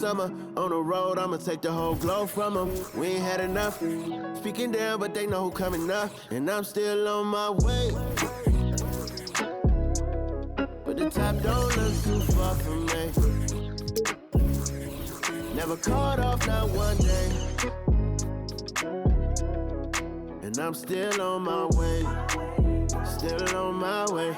summer. On the road, I'ma take the whole globe from them. We ain't had enough. Speaking down, but they know who coming up. And I'm still on my way. But the top don't look too far from me. Never caught off, not one day. And I'm still on my way. Still on my way.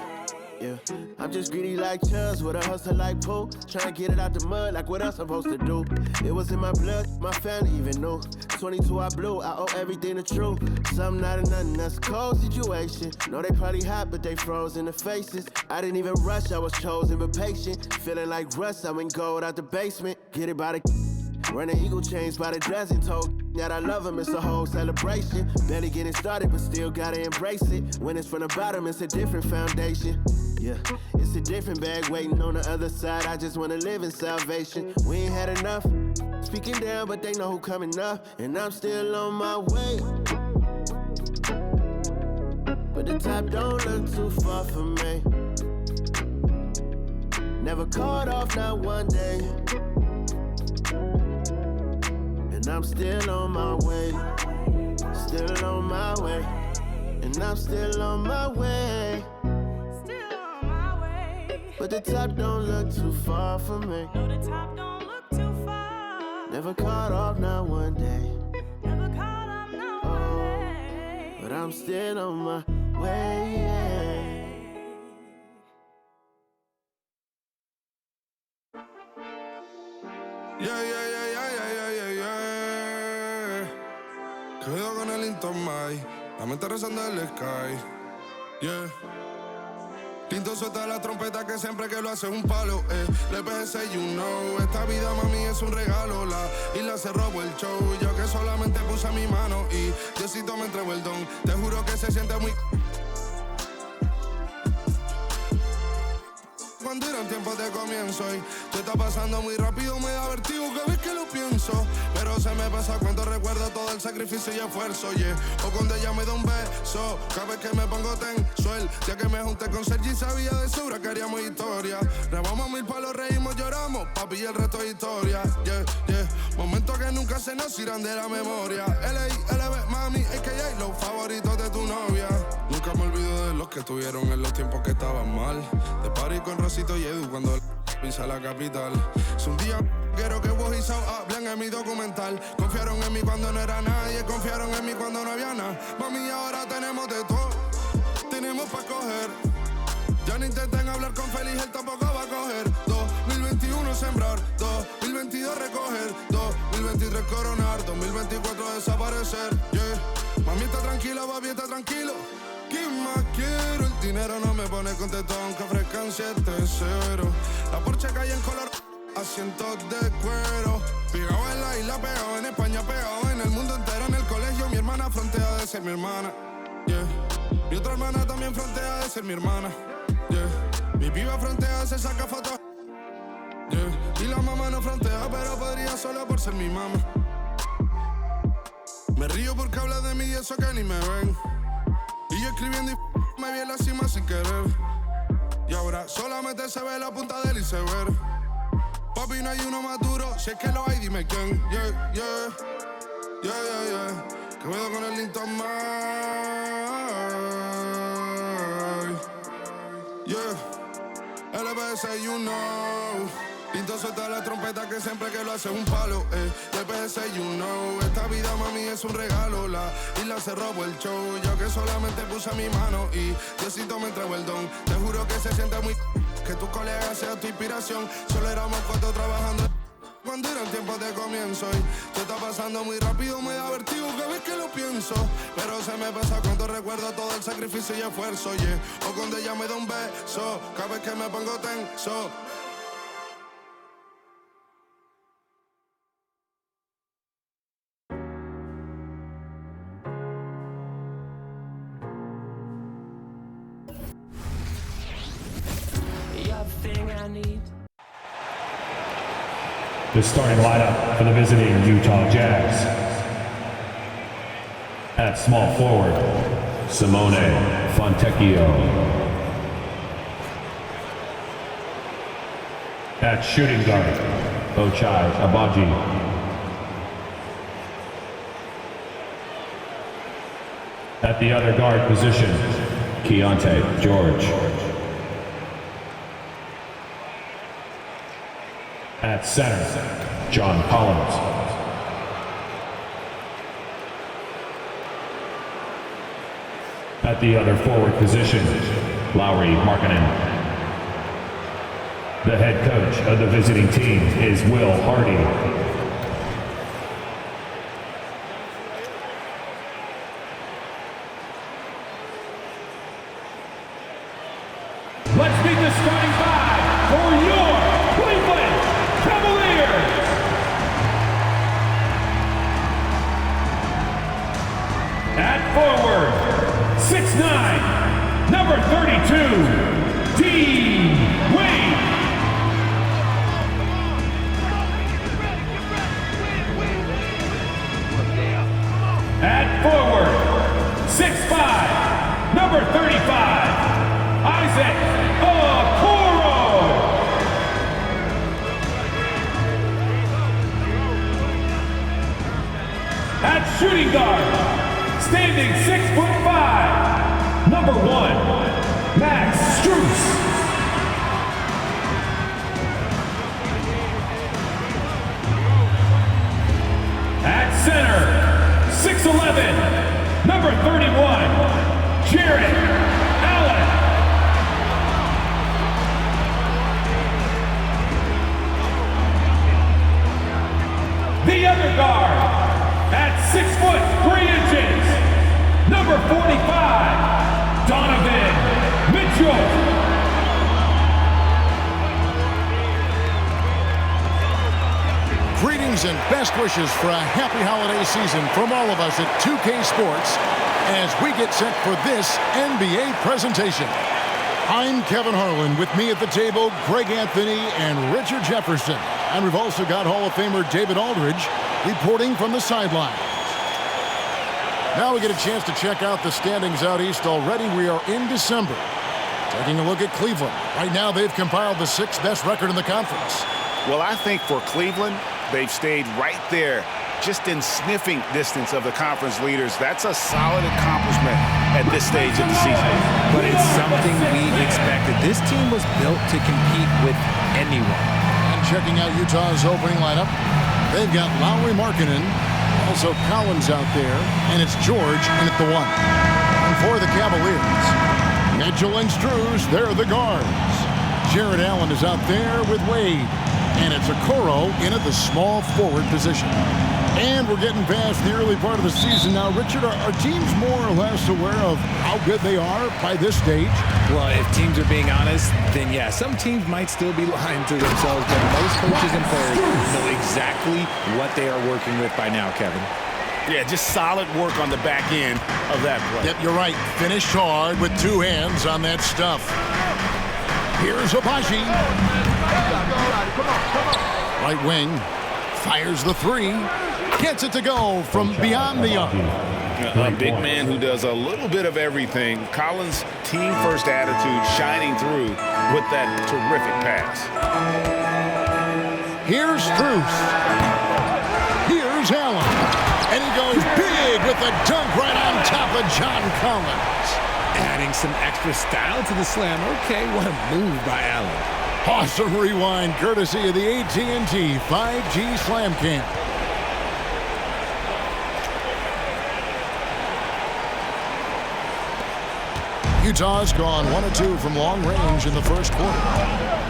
Yeah, I'm just greedy like Chubbs with a hustle like Pooh. Trying to get it out the mud like what I'm supposed to do. It was in my blood, my family even knew. 22 I blew, I owe everything to true. Something not of nothing, that's a cold situation. Know they probably hot, but they froze in the faces. I didn't even rush, I was chosen but patient. Feeling like rust, I went gold out the basement. Get it by the running eagle chains by the dozen. Told that I love him, it's a whole celebration. Barely getting started, but still gotta embrace it. When it's from the bottom, it's a different foundation. Yeah, it's a different bag waiting on the other side. I just wanna live in salvation. We ain't had enough. Speaking down, but they know who coming up. And I'm still on my way. But the top don't look too far from me. Never caught off, not one day. And I'm still on my way. Still on my way. And I'm still on my way. But the top don't look too far from me. No, the top don't look too far. Never caught off, not one day. Never caught off, not one day. But I'm still on my way. Cuidado con el Intomai, la mente rezando el sky. Yeah. Tinto suelta la trompeta que siempre que lo hace un palo, Le PSA, you know, esta vida mami es un regalo. La isla se robó el show, yo que solamente puse mi mano y Diosito me entregó el don. Te juro que se siente muy... Cuando eran tiempos de comienzo y tú está pasando muy rápido, me da vertigo cada vez que lo pienso. Pero se me pasa cuando recuerdo todo el sacrificio y esfuerzo, yeah. O cuando ella me da un beso, cada vez que me pongo tenso. El día que me junté con Sergi sabía de sobra que haríamos historia. Rebamos 1000 palos, reímos, lloramos, papi, y el resto es historia, yeah, yeah. Momentos que nunca se nos irán de la memoria. L.A.L.B. mami, a.k.a. los favoritos de tu novia. Nunca me olvido de los que tuvieron en los tiempos que estaban mal. De party con Rosito y Edu cuando pisa la capital. Es un día quiero que vos y Sao hablen en mi documental. Confiaron en mí cuando no era nadie, confiaron en mí cuando no había nada. Mami, ahora tenemos de todo, tenemos pa' coger. Ya no intenten hablar con Feliz, él tampoco va a coger. 2021 sembrar, 2022 recoger, 2023 coronar, 2024 desaparecer, yeah. Mami está tranquila, papi está tranquilo. ¿Qué más quiero? El dinero no me pone contento aunque ofrezcan 7-0. La Porsche cae en color, asientos de cuero. Pegado en la isla, pegado en España, pegado en el mundo entero. En el colegio mi hermana frontea de ser mi hermana, yeah. Mi otra hermana también frontea de ser mi hermana, yeah. Mi piba frontea, se saca fotos, yeah. Y la mamá no frontea, pero podría solo por ser mi mamá. Me río porque habla de mí y eso que ni me ven. Y yo escribiendo y me vi en la cima sin querer. Y ahora solamente se ve la punta del iceberg. Papi, no hay uno más duro, si es que lo hay, dime quién. Yeah, yeah, yeah, yeah, yeah. Que me con el Intomai. Yeah, LBS, you know. Tinto suelta la trompeta que siempre que lo hace un palo, LBS, you know. Esta vida, mami, es un regalo. La isla se robó el show, yo que solamente puse mi mano y Diosito me entregó el don. Te juro que se siente muy... que tu colega sea tu inspiración. Solo éramos 4 trabajando cuando eran tiempos de comienzo y tú está pasando muy rápido, me da vertigo cada vez que lo pienso. Pero se me pasa cuando recuerdo todo el sacrificio y esfuerzo, yeah. O cuando ella me da un beso, cada vez que me pongo tenso. The starting lineup for the visiting Utah Jazz. At small forward, Simone Fontecchio. At shooting guard, Ochai Agbaji. At the other guard position, Keyonte George. At center, John Collins. At the other forward position, Lauri Markkanen. The head coach of the visiting team is Will Hardy. Let's meet the starting five for your Cleveland Cavaliers. At forward, 6'9", number 32, Dean Wade. At forward, 6'5", number 35, Isaac Okoro. At shooting guard, standing 6'5", number 1, Max Strus. At center, 6'11", number 31, Jarrett Allen. The other guard, at 6'3", number 45, Donovan Mitchell. Greetings and best wishes for a happy holiday season from all of us at 2K Sports as we get set for this NBA presentation. I'm Kevin Harlan. With me at the table, Greg Anthony and Richard Jefferson. And we've also got Hall of Famer David Aldridge reporting from the sideline. Now we get a chance to check out the standings out east already. We are in December. Taking a look at Cleveland. Right now they've compiled the 6th best record in the conference. Well, I think for Cleveland, they've stayed right there, just in sniffing distance of the conference leaders. That's a solid accomplishment at this stage of the season. But it's something we expected. This team was built to compete with anyone. And checking out Utah's opening lineup, they've got Lauri Markkanen, also Collins out there, and it's George in at the 1. And for the Cavaliers, Mitchell and Strus, they're the guards. Jarrett Allen is out there with Wade. And it's Okoro in at the small forward position. And we're getting past the early part of the season now. Richard, are teams more or less aware of how good they are by this stage? Well, if teams are being honest, then yeah, some teams might still be lying to themselves, but most coaches and players know exactly what they are working with by now, Kevin. Yeah, just solid work on the back end of that play. Yep, you're right. Finished hard with 2 hands on that stuff. Here's Agbaji. Right wing, fires the 3, gets it to go from beyond the arc. A big man who does a little bit of everything. Collins' team-first attitude shining through with that terrific pass. Here's Strus. Here's Allen. And he goes big with the dunk right on top of John Collins. Adding some extra style to the slam. Okay, what a move by Allen. Awesome rewind courtesy of the AT&T 5G Slam Cam. Utah's gone 1 of 2 from long range in the first quarter.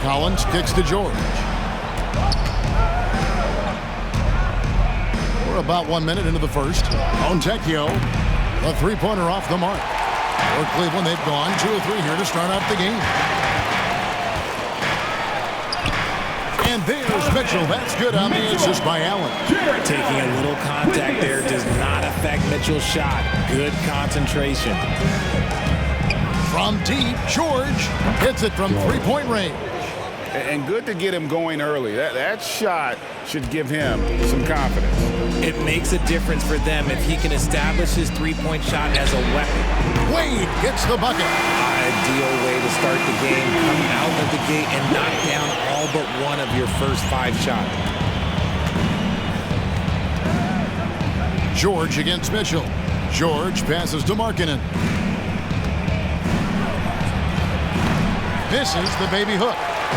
Collins kicks to George. We're about 1 minute into the first. Montecchio, a 3-pointer off the mark. For Cleveland, they've gone 2 of 3 here to start out the game. And there's Mitchell. That's good on the assist by Allen. Taking a little contact there does not affect Mitchell's shot. Good concentration. From deep, George hits it from 3-point range. And good to get him going early. That shot should give him some confidence. It makes a difference for them if he can establish his three-point shot as a weapon. Wade gets the bucket. Ideal way to start the game. Come out of the gate and knock down all but one of your first 5 shots. George against Mitchell. George passes to Markkanen. Misses the baby hook.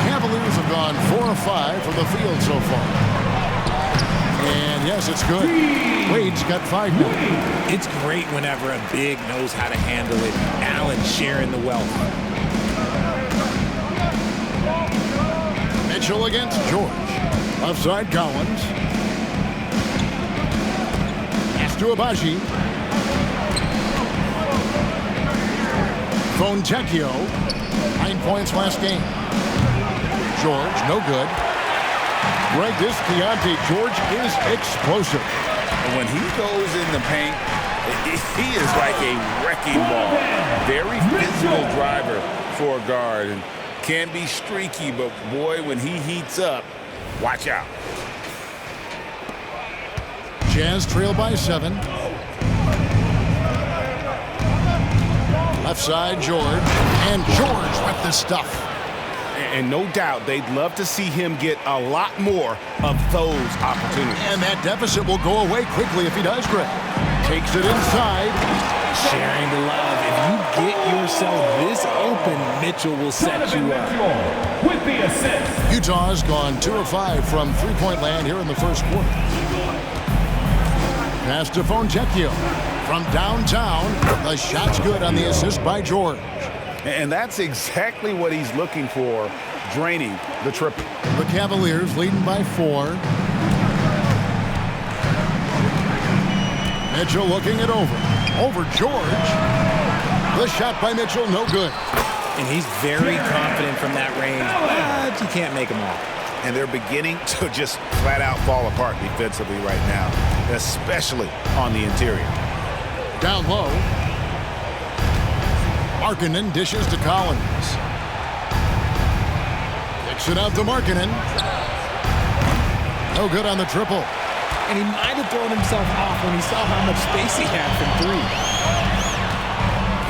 Cavaliers have gone 4 of 5 from the field so far. And yes, it's good. Wade's got 5 now. It's great whenever a big knows how to handle it. Allen sharing the wealth. Mitchell against George. Left side Collins. Pass to Abaji. Fontecchio. 9 points last game. George, no good. Right, this Keyonte. George is explosive. When he goes in the paint, he is like a wrecking ball. Very physical driver for a guard. And can be streaky, but boy, when he heats up, watch out. Jazz trail by 7. Left side, George. And George with the stuff. And no doubt they'd love to see him get a lot more of those opportunities. And that deficit will go away quickly if he does, Greg. Takes it inside. Sharing the love. If you get yourself this open, Mitchell will set you up. With the assist. Utah's gone 2 of 5 from three-point land here in the first quarter. Pass to Fontecchio. From downtown, the shot's good on the assist by George. And that's exactly what he's looking for, draining the triple. The Cavaliers leading by 4. Mitchell looking it over. Over George. The shot by Mitchell, no good. And he's very confident from that range, but you can't make them all. And they're beginning to just flat out fall apart defensively right now, especially on the interior. Down low. Markkanen dishes to Collins. Kicks it out to Markkanen. No good on the triple. And he might have thrown himself off when he saw how much space he had from 3.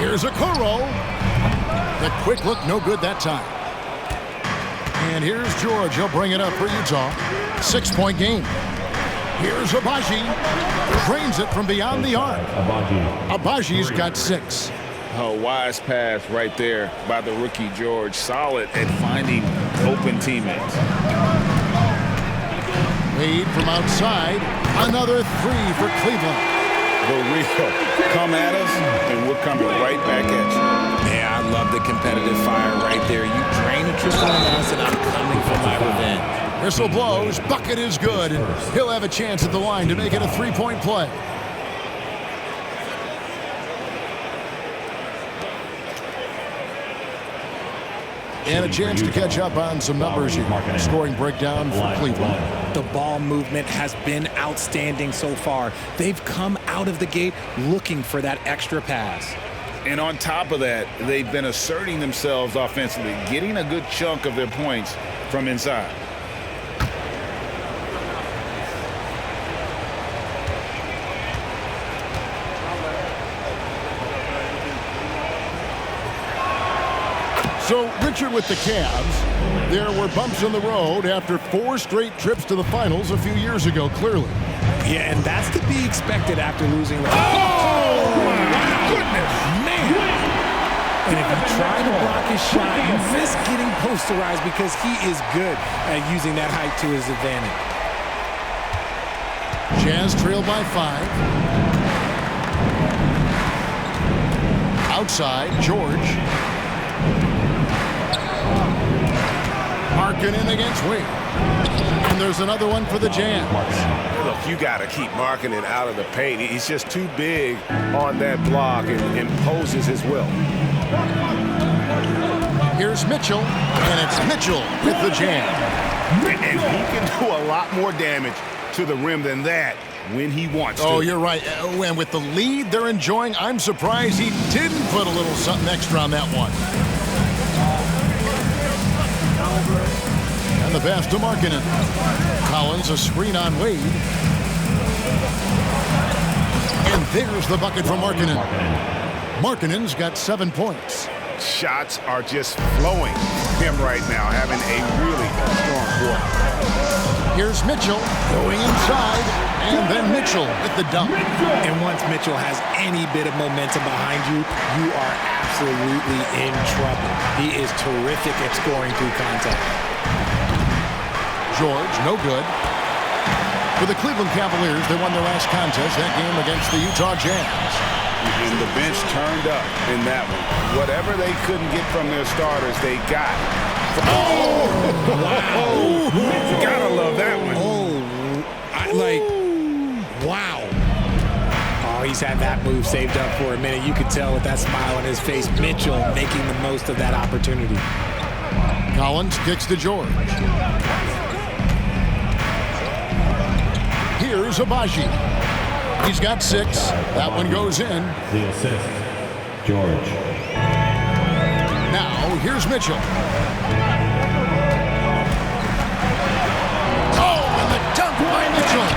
Here's a Okoro. The quick look, no good that time. And here's George. He'll bring it up for Utah. 6-point game. Here's Abaji. Drains it from beyond the arc. Abaji's got 6. Oh, wise pass right there by the rookie George. Solid at finding open teammates. Wade from outside. Another 3 for Cleveland. The real come at us, and we're coming right back at you. Yeah, I love the competitive fire right there. You drain a triple on us, and I'm coming for my revenge. Whistle blows. Bucket is good. And he'll have a chance at the line to make it a 3-point play. And a chance to catch up on some numbers here. Scoring breakdown for Cleveland. The ball movement has been outstanding so far. They've come out of the gate looking for that extra pass. And on top of that, they've been asserting themselves offensively, getting a good chunk of their points from inside. So, Richard, with the Cavs, there were bumps in the road after 4 straight trips to the finals a few years ago, clearly. Yeah, and that's to be expected after losing. Oh, my goodness! Man! And if you try to block his shot, you miss getting posterized because he is good at using that height to his advantage. Jazz trail by 5. Outside, George. Markkanen against Wade. And there's another one for the Jazz. Look, you got to keep Markkanen out of the paint. He's just too big on that block and imposes his will. Here's Mitchell, and it's Mitchell with the jam. And he can do a lot more damage to the rim than that when he wants to. Oh, you're right. And with the lead they're enjoying, I'm surprised he didn't put a little something extra on that one. the pass to Markkanen. Collins, a screen on Wade. And there's the bucket from Markkanen. Markkanen's got 7 points. Shots are just flowing him right now, having a really strong quarter. Here's Mitchell going inside, and then Mitchell with the dunk. And once Mitchell has any bit of momentum behind you, you are absolutely in trouble. He is terrific at scoring through contact. George, no good. For the Cleveland Cavaliers, they won their last contest, that game against the Utah Jazz. And the bench turned up in that one. Whatever they couldn't get from their starters, they got. Oh! Wow! Gotta love that one. Wow. Oh, he's had that move saved up for a minute. You could tell with that smile on his face, Mitchell making the most of that opportunity. Collins kicks to George. Here's Abaji. He's got 6. That one goes in. The assist, George. Now, here's Mitchell. Oh, and the dunk by Mitchell.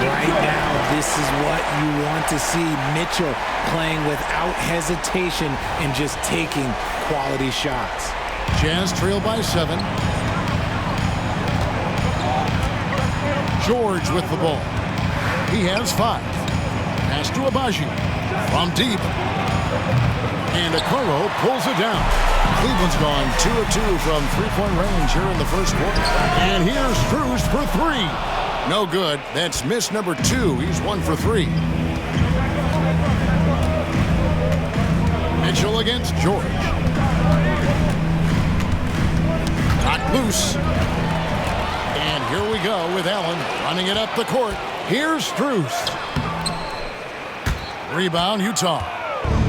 Right now, this is what you want to see. Mitchell playing without hesitation and just taking quality shots. Jazz trail by 7. George with the ball. He has 5. Pass to Abaji. From deep. And Okoro pulls it down. Cleveland's gone 2 of 2 from three-point range here in the first quarter. And here's Strus for 3. No good. That's miss number 2. He's 1 for 3. Mitchell against George. Got loose. And here we go with Allen running it up the court. Here's Strus. Rebound, Utah.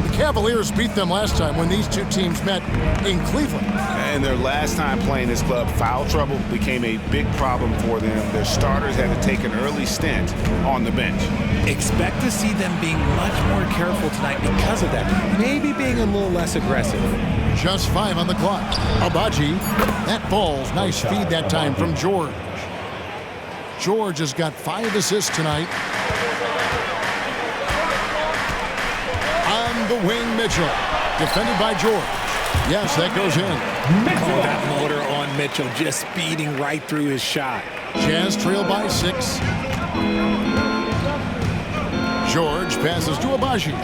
The Cavaliers beat them last time when these two teams met in Cleveland. And their last time playing this club, foul trouble became a big problem for them. Their starters had to take an early stint on the bench. Expect to see them being much more careful tonight because of that. Maybe being a little less aggressive. Just 5 on the clock. Abaji, that ball's nice feed that time from George. George has got 5 assists tonight. On the wing, Mitchell. Defended by George. Yes, that goes in. Oh, that motor on Mitchell just speeding right through his shot. Jazz trail by 6. George passes to Abaji.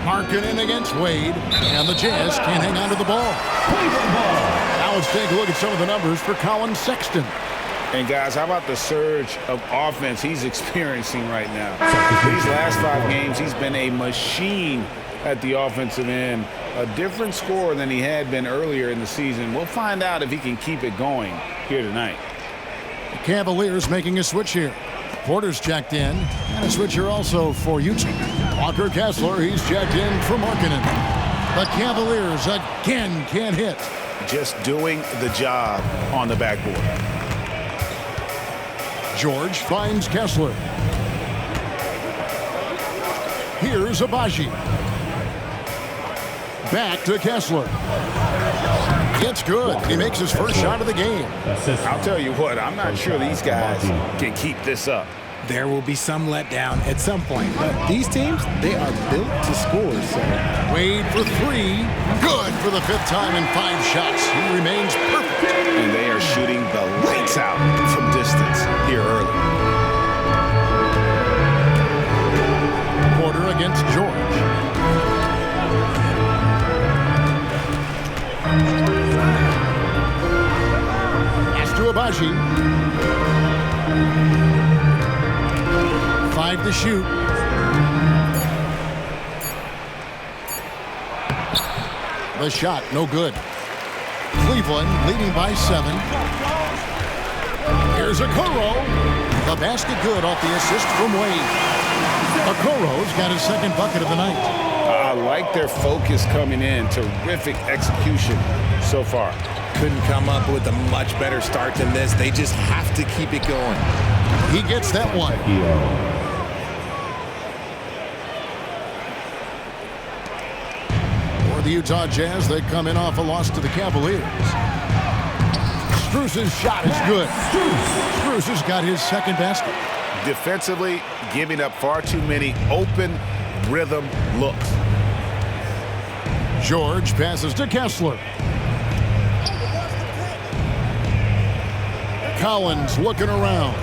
Markkanen against Wade. And the Jazz can't hang on to the ball. Now let's take a look at some of the numbers for Colin Sexton. And guys, how about the surge of offense he's experiencing right now? These last 5 games, he's been a machine at the offensive end. A different scorer than he had been earlier in the season. We'll find out if he can keep it going here tonight. The Cavaliers making a switch here. Porter's checked in. And a switch here also for Utah. Walker Kessler, he's checked in for Markkanen. The Cavaliers again can't hit. Just doing the job on the backboard. George finds Kessler. Here's Abaji. Back to Kessler. It's good. He makes his first shot of the game. I'll tell you what, I'm not sure these guys can keep this up. There will be some letdown at some point, but these teams, they are built to score. So Wade for 3. Good for the 5th time in 5 shots. He remains perfect. And they are shooting the lights out from distance here early. Porter against George. Pass to Abaji. 5 to shoot. The shot, no good. Cleveland leading by 7. Here's Okoro. The basket good off the assist from Wade. Okoro's got his 2nd bucket of the night. I like their focus coming in. Terrific execution so far. couldn't come up with a much better start than this. They just have to keep it going. He gets that one. the Utah Jazz, they come in off a loss to the Cavaliers. Strus's shot is good. Strus has got his second basket. Defensively, giving up far too many open rhythm looks. George passes to Kessler. Collins looking around.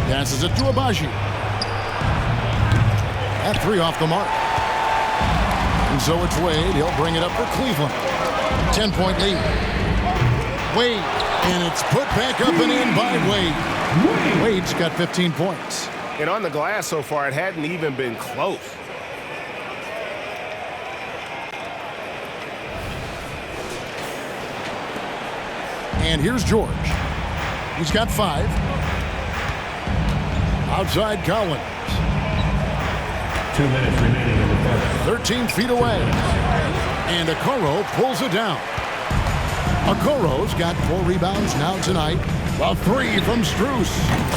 Passes it to Abaji. That three off the mark. And so it's Wade. He'll bring it up for Cleveland. 10-point lead. Wade. And it's put back up and in by Wade. Wade's got 15 points. And on the glass so far, it hadn't even been close. And here's George. He's got 5. Outside Collins. 2 minutes remaining in the first. 13 feet away. And Okoro pulls it down. Okoro's got 4 rebounds now tonight. A 3 from Strus.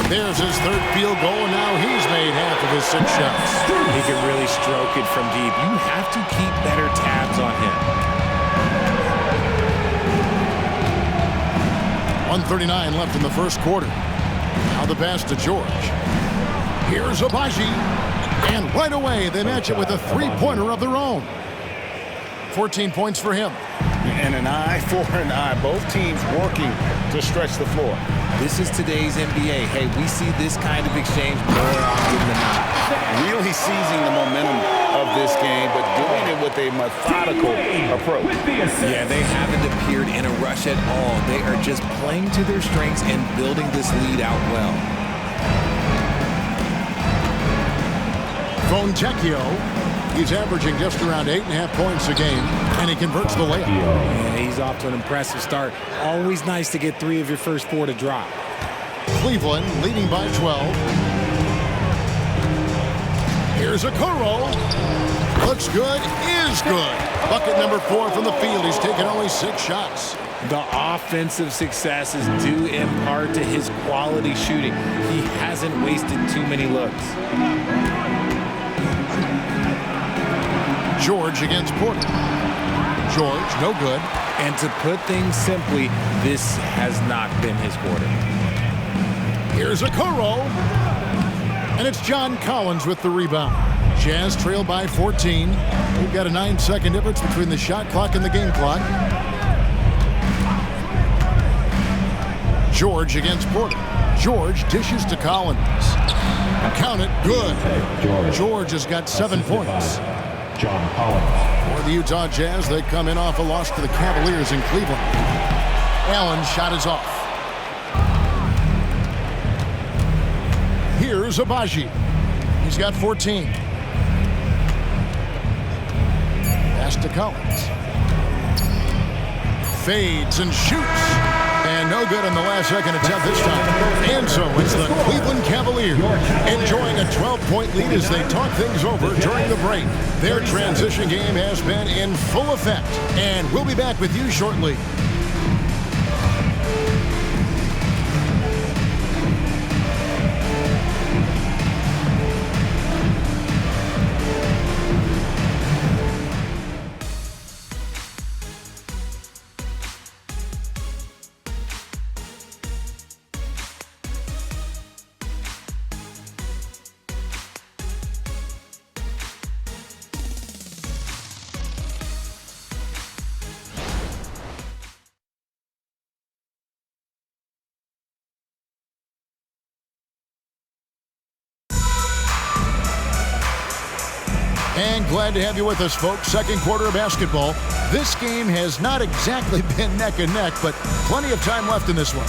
There's his third field goal, and now he's made half of his 6 shots. He can really stroke it from deep. You have to keep better tabs on him. 1:39 left in the first quarter. Now the pass to George. Here's Abaji. And right away, they match it with a 3-pointer of their own. 14 points for him. And an eye for an eye. Both teams working to stretch the floor. This is today's NBA. Hey, we see this kind of exchange more often than not. Really seizing the momentum of this game, but doing it with a methodical approach. Yeah, they haven't appeared in a rush at all. They are just playing to their strengths and building this lead out well. Fontecchio, he's averaging just around 8.5 points a game, and he converts the layup. Yeah, he's off to an impressive start. Always nice to get 3 of your first 4 to drop. Cleveland leading by 12. Here's Okoro. Looks good, is good. Bucket number 4 from the field. He's taken only 6 shots. The offensive success is due in part to his quality shooting. He hasn't wasted too many looks. George against Porter. George, no good. And to put things simply, this has not been his quarter. Here's Okoro. And it's John Collins with the rebound. Jazz trail by 14. We've got a 9-second difference between the shot clock and the game clock. George against Porter. George dishes to Collins. Count it, good. George has got 7 points. John Collins. For the Utah Jazz, they come in off a loss to the Cavaliers in Cleveland. Allen's shot is off. Here's Abaji. He's got 14. Pass to Collins. Fades and shoots. And no good on the last second attempt this time. And so it's the Cleveland Cavaliers enjoying a 12-point lead as they talk things over during the break. Their transition game has been in full effect. And we'll be back with you shortly. And glad to have you with us, folks. Second quarter of basketball. This game has not exactly been neck and neck, but plenty of time left in this one.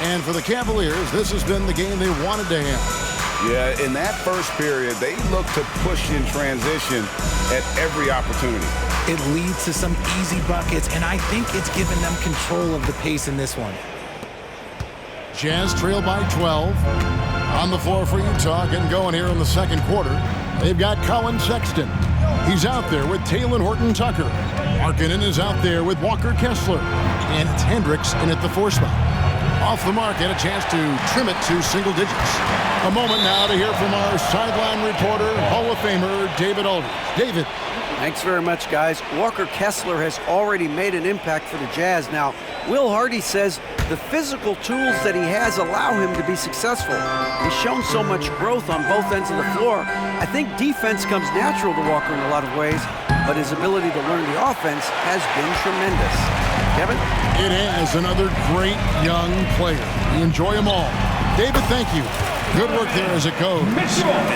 And for the Cavaliers, this has been the game they wanted to have. Yeah, in that first period, they looked to push in transition at every opportunity. It leads to some easy buckets, and I think it's given them control of the pace in this one. Jazz trail by 12. On the floor for Utah, getting going here in the second quarter. They've got Colin Sexton. He's out there with Talen Horton-Tucker. Markkanen is out there with Walker Kessler. And it's Hendricks in at the 4 spot. Off the mark and a chance to trim it to single digits. A moment now to hear from our sideline reporter, Hall of Famer David Aldridge. David. Thanks very much, guys. Walker Kessler has already made an impact for the Jazz. Now, Will Hardy says the physical tools that he has allow him to be successful. He's shown so much growth on both ends of the floor. I think defense comes natural to Walker in a lot of ways, but his ability to learn the offense has been tremendous. Kevin? It has another great young player. We enjoy them all. David, thank you. Good work there as a coach.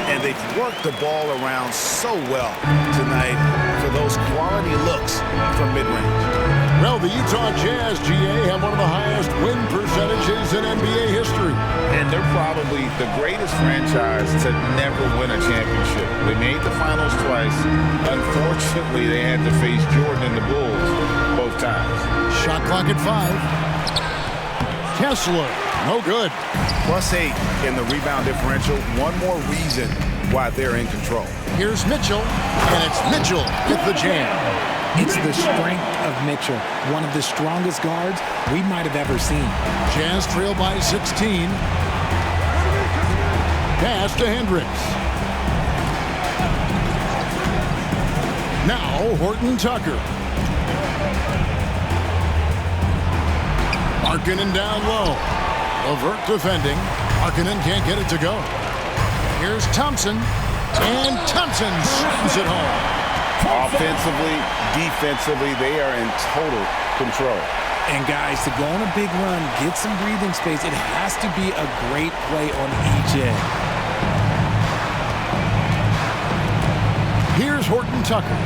And they've worked the ball around so well tonight for those quality looks from mid-range. Well, the Utah Jazz, GA, have one of the highest win percentages in NBA history. And they're probably the greatest franchise to never win a championship. They made the finals twice. Unfortunately, they had to face Jordan and the Bulls both times. Shot clock at 5. Kessler, no good. +8 in the rebound differential. One more reason why they're in control. Here's Mitchell, and it's Mitchell with the jam. It's the strength of Mitchell, one of the strongest guards we might have ever seen. Jazz trail by 16. Pass to Hendricks. Now Horton Tucker. Markkanen down low. Levert defending. Markkanen can't get it to go. Here's Thompson. And Thompson slams it home. Offensively, defensively, they are in total control. And guys, to go on a big run, get some breathing space, it has to be a great play on each end. Here's Horton Tucker.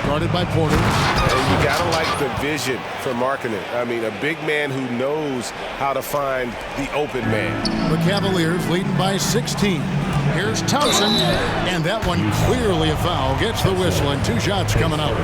Guarded by Porter. And you gotta like the vision for Markkanen. I mean, a big man who knows how to find the open man. The Cavaliers leading by 16. Here's Thompson, and that one clearly a foul. Gets the whistle, and 2 shots coming out.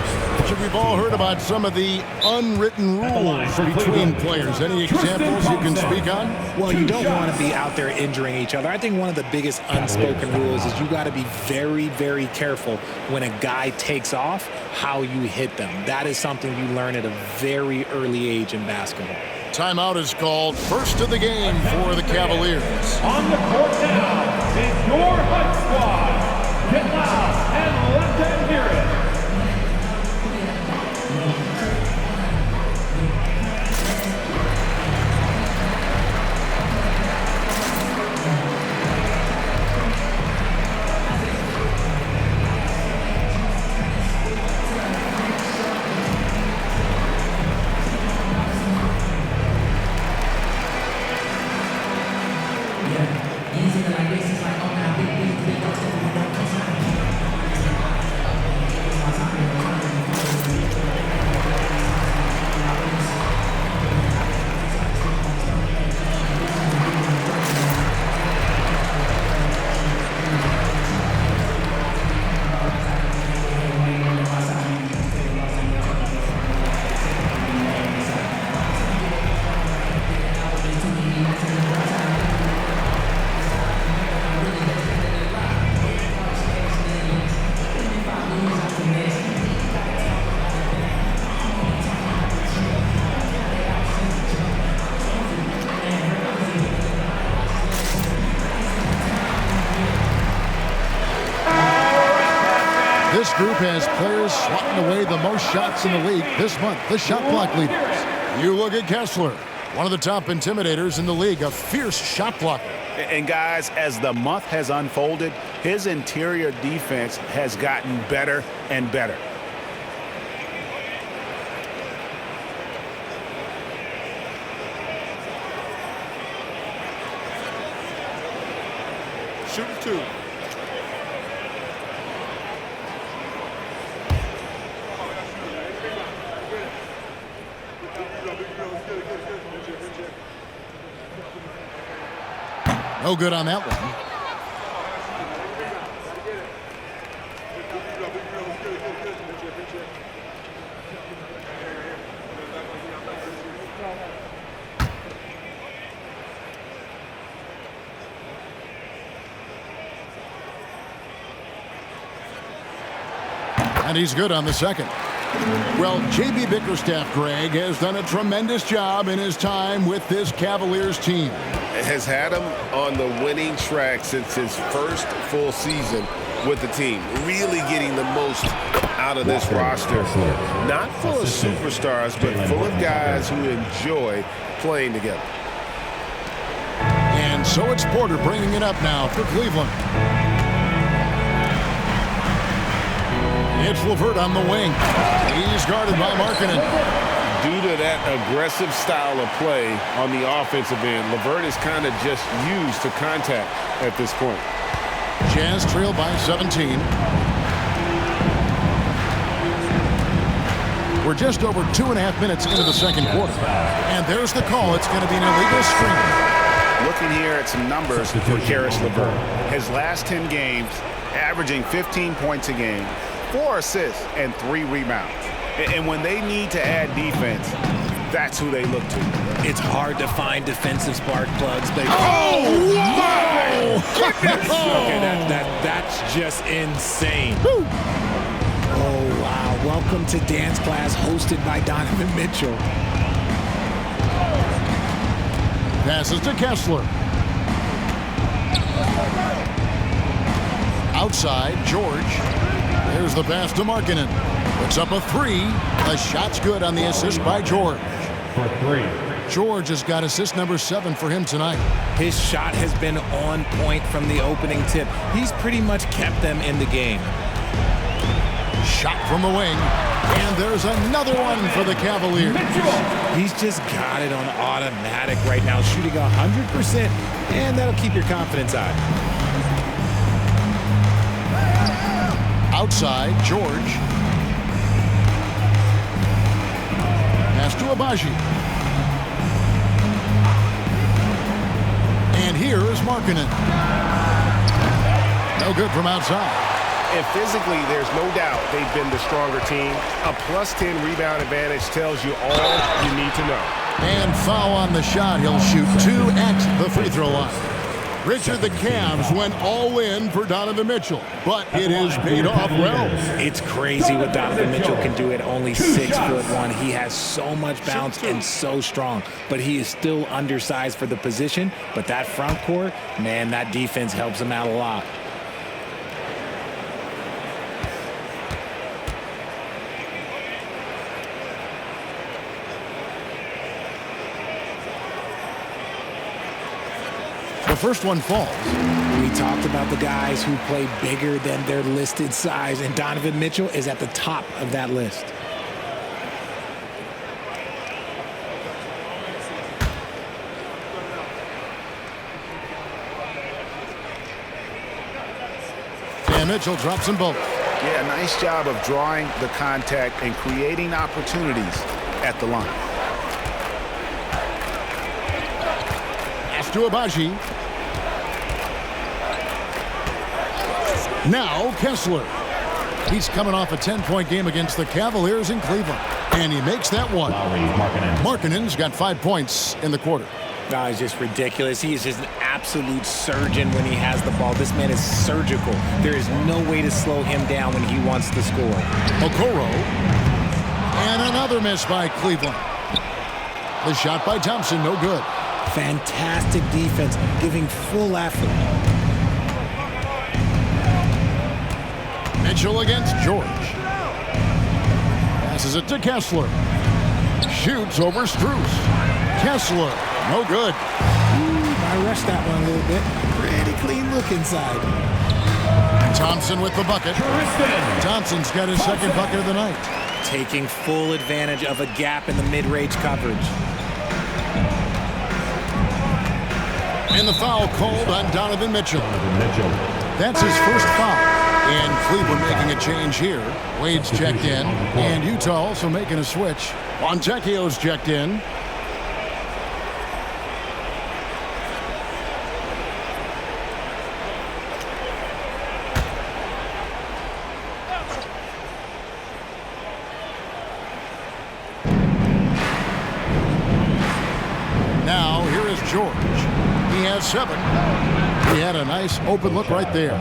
So we've all heard about some of the unwritten rules between players. Any examples you can speak on? Well, you don't want to be out there injuring each other. I think one of the biggest unspoken rules is you got to be very, very careful when a guy takes off, how you hit them. That is something you learn at a very early age in basketball. Timeout is called. First of the game for the Cavaliers. On the court now is your HUD squad. Get loud and let them hear it. This group has players swatting away the most shots in the league this month, the shot block leaders. You look at Kessler, one of the top intimidators in the league, a fierce shot blocker. And guys, as the month has unfolded, his interior defense has gotten better and better. Shoot 2. No good on that one. And he's good on the second. Well, J.B. Bickerstaff, Greg, has done a tremendous job in his time with this Cavaliers team. Has had him on the winning track since his first full season with the team, really getting the most out of this roster. Not full of superstars, but full of guys who enjoy playing together. And so it's Porter bringing it up now for Cleveland. It's LeVert on the wing. He's guarded by Markkanen. Due to that aggressive style of play on the offensive end, LeVert is kind of just used to contact at this point. Jazz trail by 17. We're just over 2.5 minutes into the second quarter. And there's the call. It's going to be an illegal screen. Looking here at some numbers for Caris LeVert. His last 10 games, averaging 15 points a game, 4 assists, and 3 rebounds. And when they need to add defense, that's who they look to. It's hard to find defensive spark plugs. Oh, my goodness! Okay, that's just insane. Woo. Oh, wow. Welcome to Dance Class, hosted by Donovan Mitchell. Passes to Kessler. Outside, George. There's the pass to Markkanen. Puts up a 3. The shot's good on the assist by George. For 3. George has got assist number 7 for him tonight. His shot has been on point from the opening tip. He's pretty much kept them in the game. Shot from the wing. And there's another one for the Cavaliers. He's just got it on automatic right now, shooting 100%, and that'll keep your confidence high. Outside, George. Pass to Abaji. And here is Markkanen. No good from outside. And physically, there's no doubt they've been the stronger team. A plus 10 rebound advantage tells you all you need to know. And foul on the shot. He'll shoot 2 at the free throw line. Richard, the Cavs went all in for Donovan Mitchell, but it has paid off well. It's crazy what Donovan Mitchell can do at only 6'1". He has so much bounce and so strong, but he is still undersized for the position. But that front court, man, that defense helps him out a lot. The first one falls. We talked about the guys who play bigger than their listed size, and Donovan Mitchell is at the top of that list. And Mitchell drops them both. Yeah, nice job of drawing the contact and creating opportunities at the line. Pass to Abaji. Now Kessler. He's coming off a 10-point game against the Cavaliers in Cleveland. And he makes that one. Markkanen's got 5 points in the quarter. No, he's just ridiculous. He is just an absolute surgeon when he has the ball. This man is surgical. There is no way to slow him down when he wants to score. Okoro. And another miss by Cleveland. The shot by Thompson, no good. Fantastic defense, giving full effort. Mitchell against George. Passes it to Kessler. Shoots over Strus. Kessler, no good. I rushed that one a little bit. Pretty clean look inside. Thompson with the bucket. Thompson's got his second bucket of the night. Taking full advantage of a gap in the mid-range coverage. And the foul called on Donovan Mitchell. That's his first foul. And Cleveland making a change here. Wade's checked in. And Utah also making a switch. Fontecchio's checked in. Now, here is George. He has 7. He had a nice open look right there.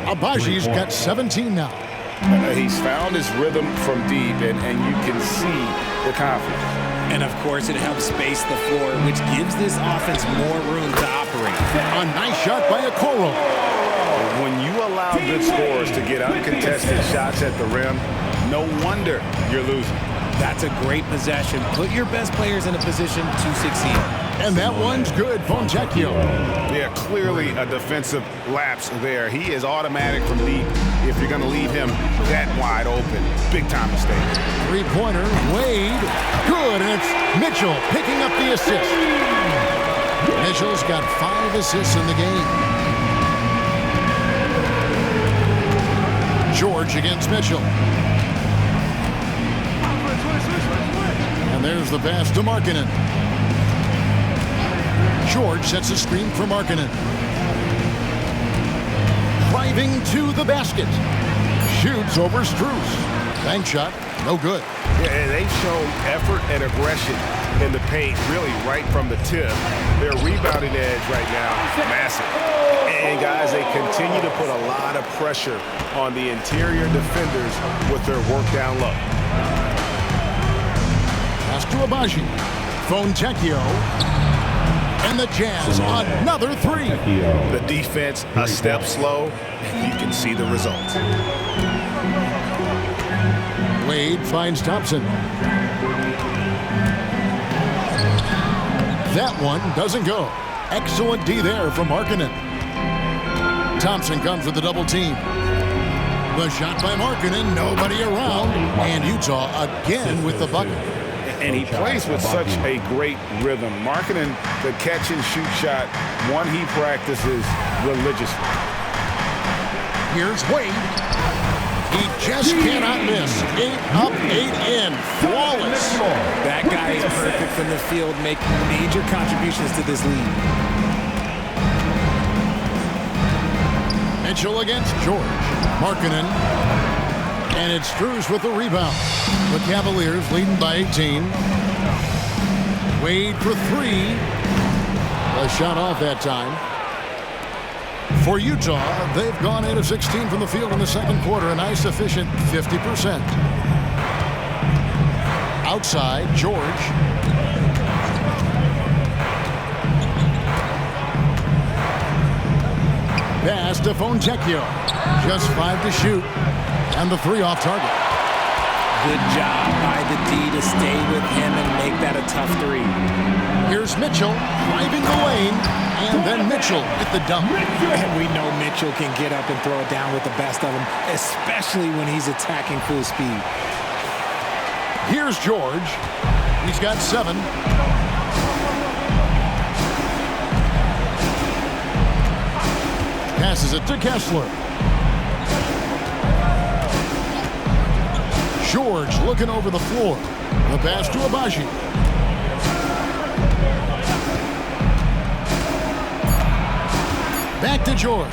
Abaji's got 17 now. He's found his rhythm from deep, and you can see the confidence. And, of course, it helps space the floor, which gives this offense more room to operate. A nice shot by Okoro. When you allow good scorers to get uncontested shots at the rim, no wonder you're losing. That's a great possession. Put your best players in a position to succeed. And that one's good. Fontecchio. Yeah, clearly a defensive lapse there. He is automatic from deep if you're going to leave him that wide open. Big time mistake. Three-pointer, Wade. Good, and it's Mitchell picking up the assist. Mitchell's got 5 assists in the game. George against Mitchell. And there's the pass to Markkanen. George sets a screen for Markkanen. Driving to the basket. Shoots over Strus. Bank shot, no good. Yeah, they've shown effort and aggression in the paint, really right from the tip. Their rebounding edge right now, massive. And guys, they continue to put a lot of pressure on the interior defenders with their work down low. Pass to Abaji. Fontecchio. And the Jazz, another 3. The defense a step slow, and you can see the results. Wade finds Thompson. That one doesn't go. Excellent D there from Markkanen. Thompson comes with the double team. The shot by Markkanen, nobody around, and Utah again with the bucket. And he plays with such a great rhythm. Markkanen, the catch and shoot shot, one he practices religiously. Here's Wade. He just cannot miss. 8 up, 8 in. Flawless. That guy is perfect from the field, making major contributions to this lead. Mitchell against George. Markkanen. And it's Strus with the rebound. The Cavaliers leading by 18. Wade for 3. A shot off that time. For Utah, they've gone 8 of 16 from the field in the second quarter. A nice, efficient 50%. Outside, George. Pass to Fontecchio. Just 5 to shoot. And the 3 off target. Good job by the D to stay with him and make that a tough 3. Here's Mitchell driving the lane, and then Mitchell with the dunk. And we know Mitchell can get up and throw it down with the best of them, especially when he's attacking full speed. Here's George. He's got 7. Passes it to Kessler. George looking over the floor. The pass to Abaji. Back to George.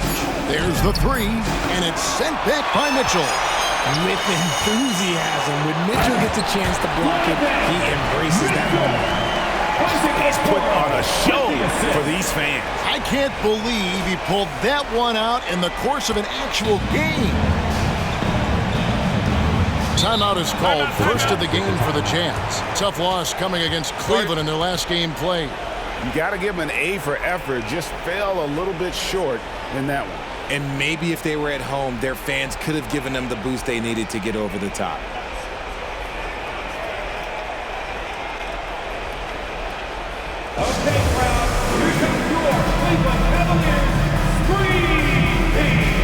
There's the 3, and it's sent back by Mitchell. With enthusiasm. When Mitchell gets a chance to block it, he embraces that moment. He's put on a show for these fans. I can't believe he pulled that one out in the course of an actual game. Timeout is called, first of the game for the Jazz. Tough loss coming against Cleveland in their last game played. You got to give him an A for effort. Just fell a little bit short in that one. And maybe if they were at home, their fans could have given them the boost they needed to get over the top. Okay, crowd, here comes your Cleveland Cavaliers Scream Team.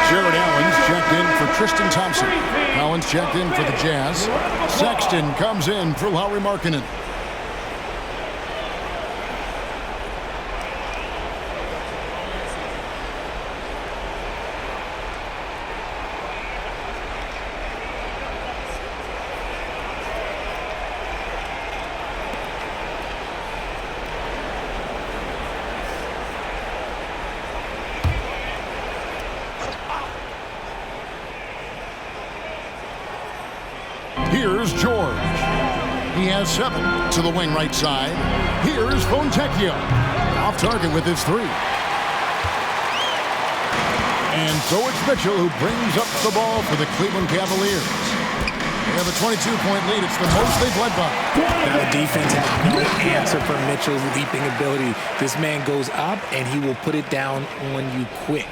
Jared Allen's checked in for Tristan Thompson. Collins checked in for the Jazz. Sexton comes in for Lauri Markkanen. Here's George. He has 7 to the wing right side. Here's Fontecchio. Off target with his 3. And so it's Mitchell who brings up the ball for the Cleveland Cavaliers. They have a 22-point lead. It's the most they've led by. Now the defense has no answer for Mitchell's leaping ability. This man goes up, and he will put it down on you quick.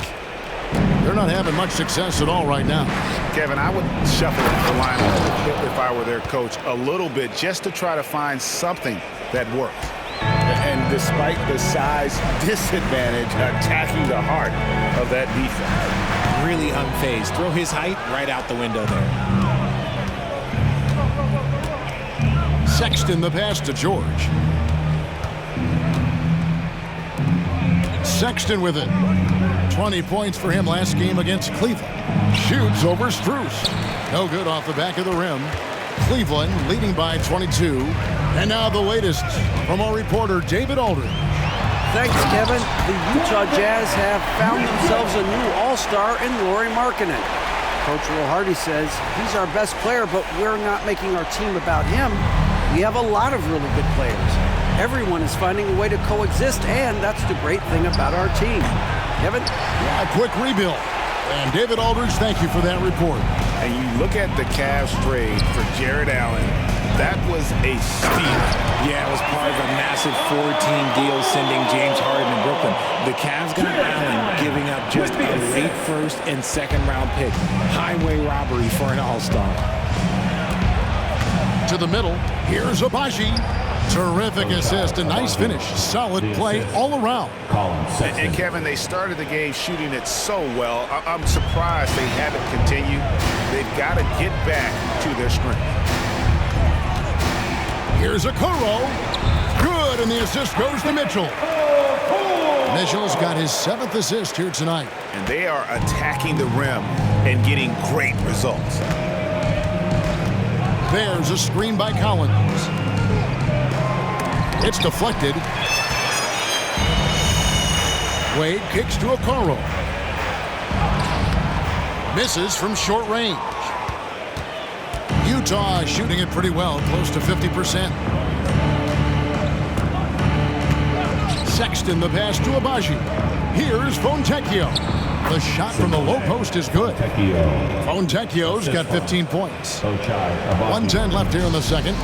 They're not having much success at all right now. Kevin, I would shuffle the lineup if I were their coach a little bit just to try to find something that works. And despite the size disadvantage, attacking the heart of that defense. Really unfazed. Throw his height right out the window there. Sexton the pass to George. Sexton with it. 20 points for him last game against Cleveland. Shoots over Strus. No good off the back of the rim. Cleveland leading by 22. And now the latest from our reporter, David Aldridge. Thanks, Kevin. The Utah Jazz have found themselves a new all-star in Lauri Markkanen. Coach Will Hardy says he's our best player, but we're not making our team about him. We have a lot of really good players. Everyone is finding a way to coexist, and that's the great thing about our team. Kevin? Yeah, a quick rebuild. And David Aldridge, thank you for that report. And you look at the Cavs trade for Jared Allen, that was a steal. Yeah, it was part of a massive 4-team deal sending James Harden to Brooklyn. The Cavs got Allen giving up just a late first and second round pick. Highway robbery for an all-star. To the middle, here's Abaji. Terrific assist, a nice finish, solid play all around. And Kevin, they started the game shooting it so well. I'm surprised they haven't continued. They've got to get back to their strength. Here's Okoro. Good, and the assist goes to Mitchell. Mitchell's got his 7th assist here tonight. And they are attacking the rim and getting great results. There's a screen by Collins. It's deflected. Wade kicks to Okoro. Misses from short range. Utah shooting it pretty well, close to 50%. Sexton the pass to Abaji. Here's Fontecchio. The shot from the low post is good. Fontecchio's got 15 points. 1:10 left here in the second.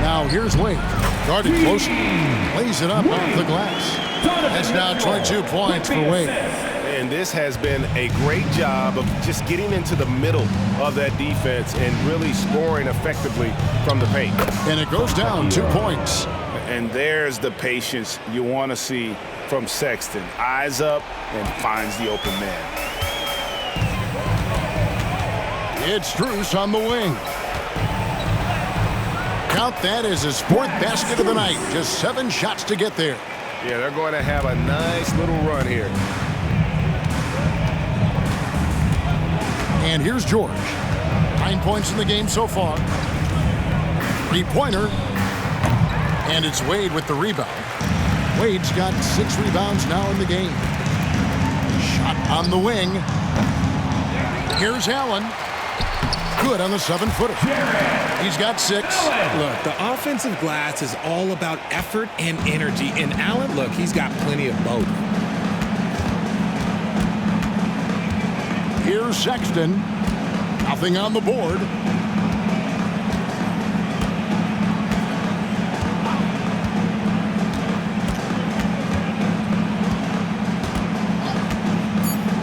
Now here's Wade. Guarded closely. Lays it up off the glass. That's now 22 points for Wade. And this has been a great job of just getting into the middle of that defense and really scoring effectively from the paint. And it goes down 2 points. And there's the patience you want to see from Sexton. Eyes up and finds the open man. It's Strus on the wing. Count that as his 4th basket of the night. Just 7 shots to get there. Yeah, they're going to have a nice little run here. And here's George. 9 points in the game so far. 3-pointer. And it's Wade with the rebound. Wade's got 6 rebounds now in the game. Shot on the wing. Here's Allen. Good on the 7-footer. He's got 6. Look, the offensive glass is all about effort and energy. And Allen, look, he's got plenty of both. Here's Sexton. Nothing on the board.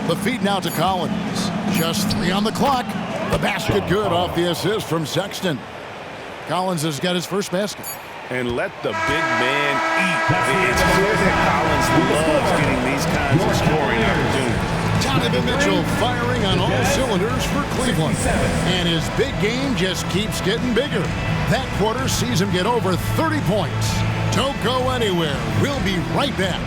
The feed now to Collins. Just 3 on the clock. The basket good off the assist from Sexton. Collins has got his first basket. and let the big man eat. It's clear that Collins loves getting these kinds of scoring opportunities. Donovan Mitchell firing on all cylinders for Cleveland. And his big game just keeps getting bigger. That quarter sees him get over 30 points. Don't go anywhere. We'll be right back.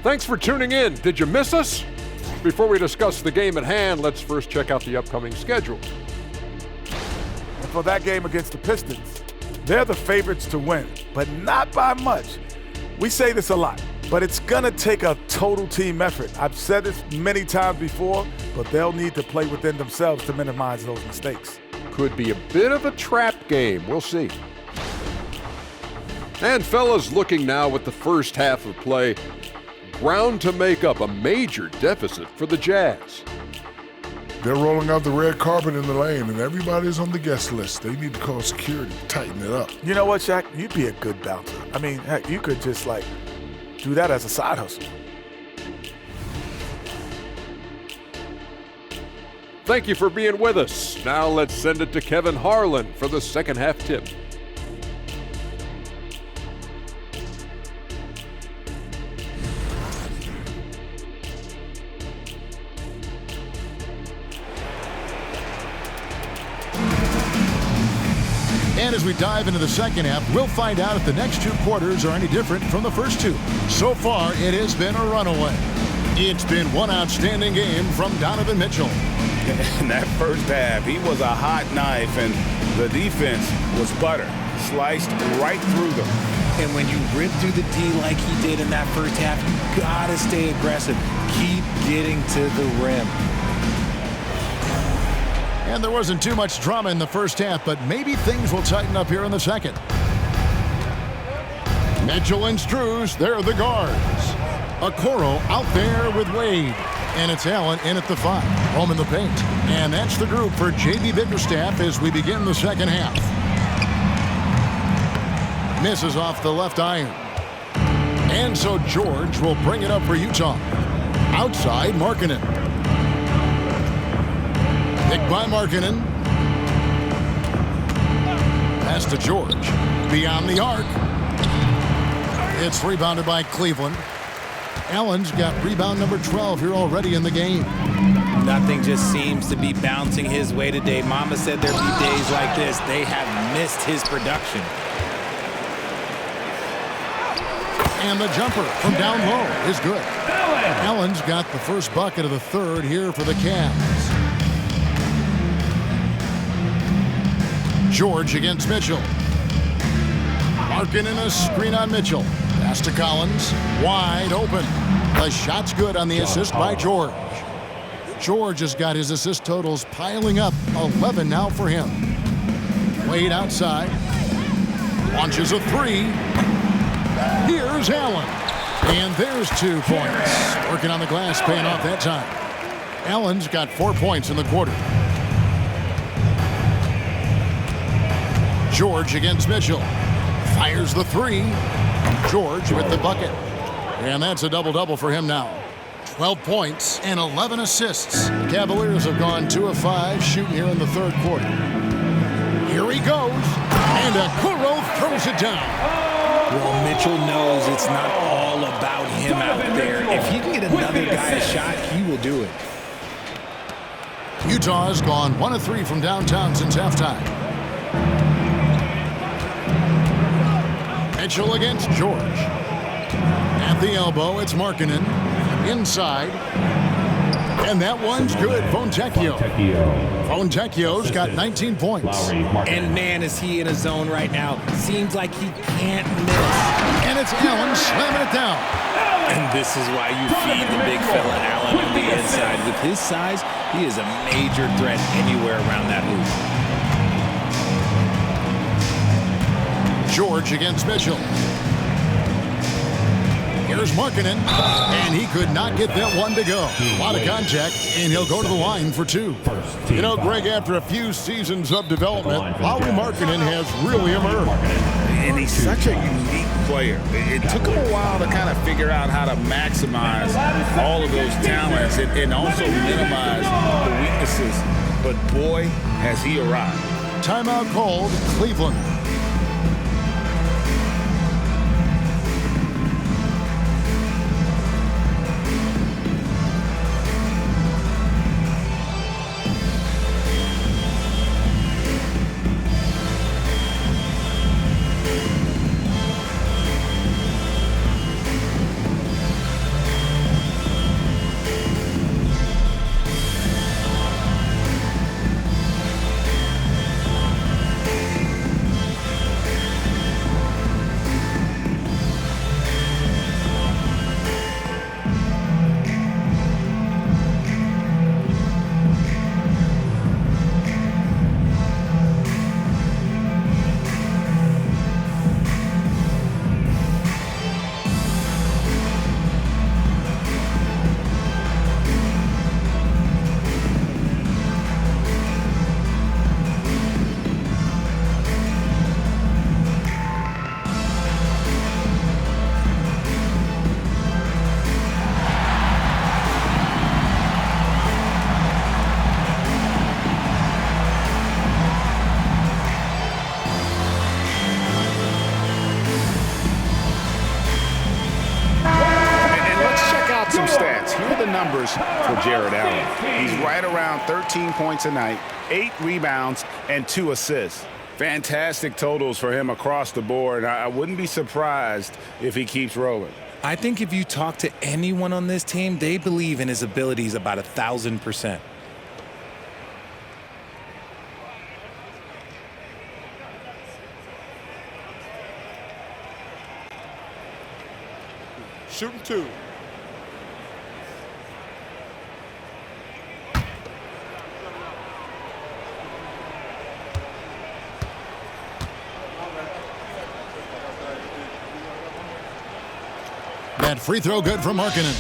Thanks for tuning in. Did you miss us? Before we discuss the game at hand, let's first check out the upcoming schedule. For that game against the Pistons, they're the favorites to win, but not by much. We say this a lot, but it's going to take a total team effort. I've said this many times before, but they'll need to play within themselves to minimize those mistakes. Could be a bit of a trap game. We'll see. And fellas, looking now at the first half of play, ground to make up, a major deficit for the Jazz. They're rolling out the red carpet in the lane, and everybody's on the guest list. They need to call security, tighten it up. You know what, Shaq? You'd be a good bouncer. I mean, heck, you could just, do that as a side hustle. Thank you for being with us. Now let's send it to Kevin Harlan for the second half tip. And as we dive into the second half, we'll find out if the next two quarters are any different from the first two. So far, it has been a runaway. It's been one outstanding game from Donovan Mitchell. In that first half, he was a hot knife, and the defense was butter, sliced right through them. And when you rip through the D like he did in that first half, you gotta stay aggressive. Keep getting to the rim. And there wasn't too much drama in the first half, but maybe things will tighten up here in the second. Mitchell and Strus, they're the guards. Okoro out there with Wade. And it's Allen in at the 5, home in the paint. And that's the group for J.B. Bickerstaff as we begin the second half. Misses off the left iron. And so George will bring it up for Utah. Outside, Markkanen. Picked by Markkanen. Pass to George. Beyond the arc. It's rebounded by Cleveland. Allen's got rebound number 12 here already in the game. Nothing just seems to be bouncing his way today. Mama said there'd be days like this. They have missed his production. And the jumper from down low is good. Allen's got the first bucket of the third here for the Cavs. George against Mitchell. Markkanen a screen on Mitchell. Pass to Collins. Wide open. The shot's good on the assist by George. George has got his assist totals piling up. 11 now for him. Wade outside. Launches a 3. Here's Allen. And there's 2 points. Working on the glass, paying off that time. Allen's got 4 points in the quarter. George against Mitchell. Fires the 3. George with the bucket. And that's a double-double for him now. 12 points and 11 assists. Cavaliers have gone 2 of 5 shooting here in the third quarter. Here he goes. And Okoro throws it down. Well, Mitchell knows it's not all about him out there. If he can get another guy a shot, he will do it. Utah has gone 1 of 3 from downtown since halftime. Mitchell against George. At the elbow, it's Markkanen. Inside. And that one's good. Fontecchio's got 19 points. And man, is he in a zone right now. Seems like he can't miss. And it's Allen slamming it down. And this is why you feed the big fella Allen on the inside. With his size, he is a major threat anywhere around that hoop. George against Mitchell. There's Markkanen, and he could not get that one to go. A lot of contact, and he'll go to the line for 2. You know, Greg, after a few seasons of development, Lauri Markkanen has really emerged. And he's such a unique player. It took him a while to kind of figure out how to maximize all of those talents and also minimize the weaknesses. But boy, has he arrived. Timeout called, Cleveland. Numbers for Jared Allen. He's right around 13 points a night, 8 rebounds, and 2 assists. Fantastic totals for him across the board. I wouldn't be surprised if he keeps rolling. I think if you talk to anyone on this team, they believe in his abilities about 1,000%. Shooting 2. That free throw good for Markkanen.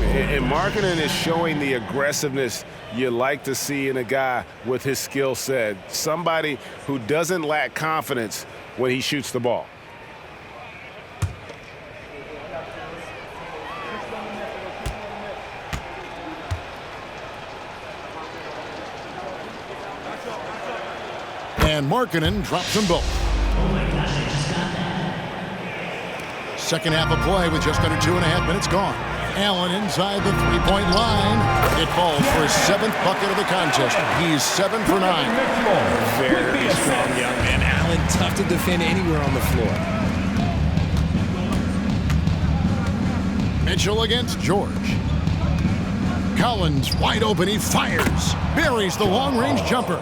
And Markkanen is showing the aggressiveness you like to see in a guy with his skill set. Somebody who doesn't lack confidence when he shoots the ball. And Markkanen drops them both. Second half of play with just under 2.5 minutes gone. Allen inside the three-point line. It falls for his 7th bucket of the contest. He's 7 for 9. Very strong young man. Allen, tough to defend anywhere on the floor. Mitchell against George. Collins wide open. He fires. Buries the long-range jumper.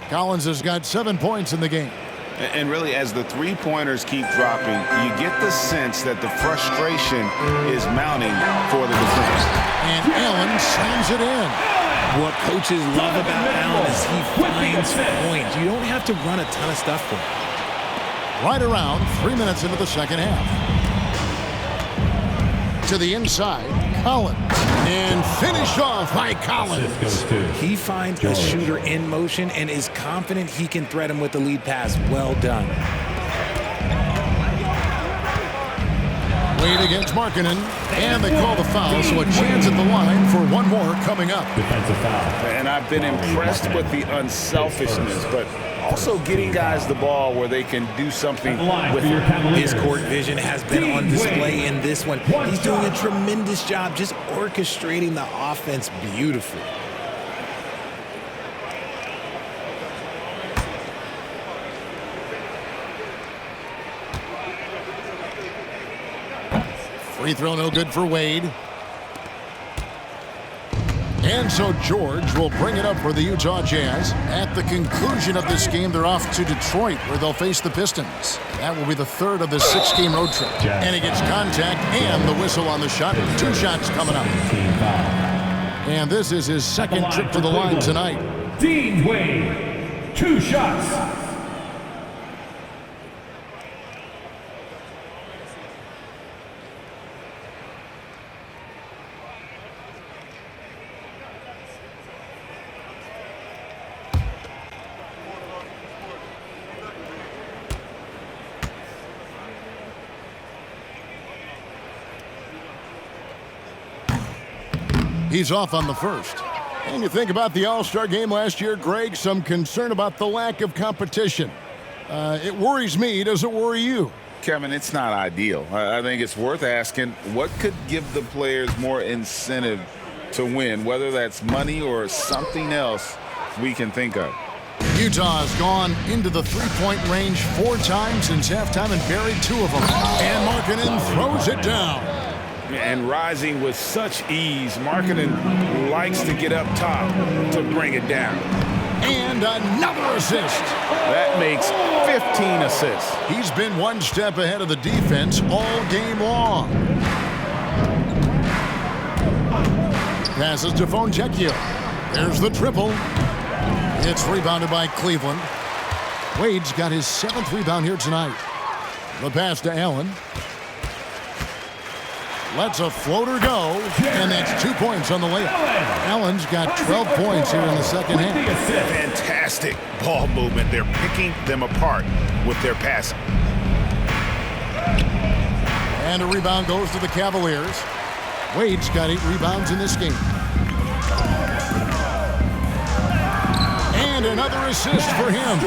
Collins has got 7 points in the game. And really, as the three-pointers keep dropping, you get the sense that the frustration is mounting for the defense. And Allen slams it in. What coaches love about Allen is he finds points. You don't have to run a ton of stuff for him. Right around 3 minutes into the second half. To the inside, Collins. And finished off by Collins. He finds a shooter in motion and is confident he can thread him with the lead pass. Well done. Wade against Markkanen. And they call the foul, so a chance at the line for one more coming up. Defensive foul. And I've been impressed with the unselfishness, but also getting guys the ball where they can do something with it. His court vision has been on display in this one. He's doing a tremendous job just orchestrating the offense beautifully. Free throw no good for Wade. And so George will bring it up for the Utah Jazz. At the conclusion of this game, they're off to Detroit, where they'll face the Pistons. That will be the 3rd of the 6-game road trip. And he gets contact and the whistle on the shot. 2 shots coming up. And this is his 2nd trip to the line tonight. Dean Wade, 2 shots. He's off on the first. And you think about the All-Star game last year, Greg, some concern about the lack of competition. It worries me. Does it worry you? Kevin, it's not ideal. I think it's worth asking what could give the players more incentive to win, whether that's money or something else we can think of. Utah has gone into the three-point range 4 times since halftime and buried 2 of them. And Markkanen throws it down. And rising with such ease, Markkanen likes to get up top to bring it down. And another assist. That makes 15 assists. He's been one step ahead of the defense all game long. Passes to Fontecchio. There's the triple. It's rebounded by Cleveland. Wade's got his 7th rebound here tonight. The pass to Allen. Lets a floater go, and that's 2 points on the layup. Allen's got 12 points here in the second half. Fantastic ball movement. They're picking them apart with their passing. And a rebound goes to the Cavaliers. Wade's got 8 rebounds in this game. And another assist for him.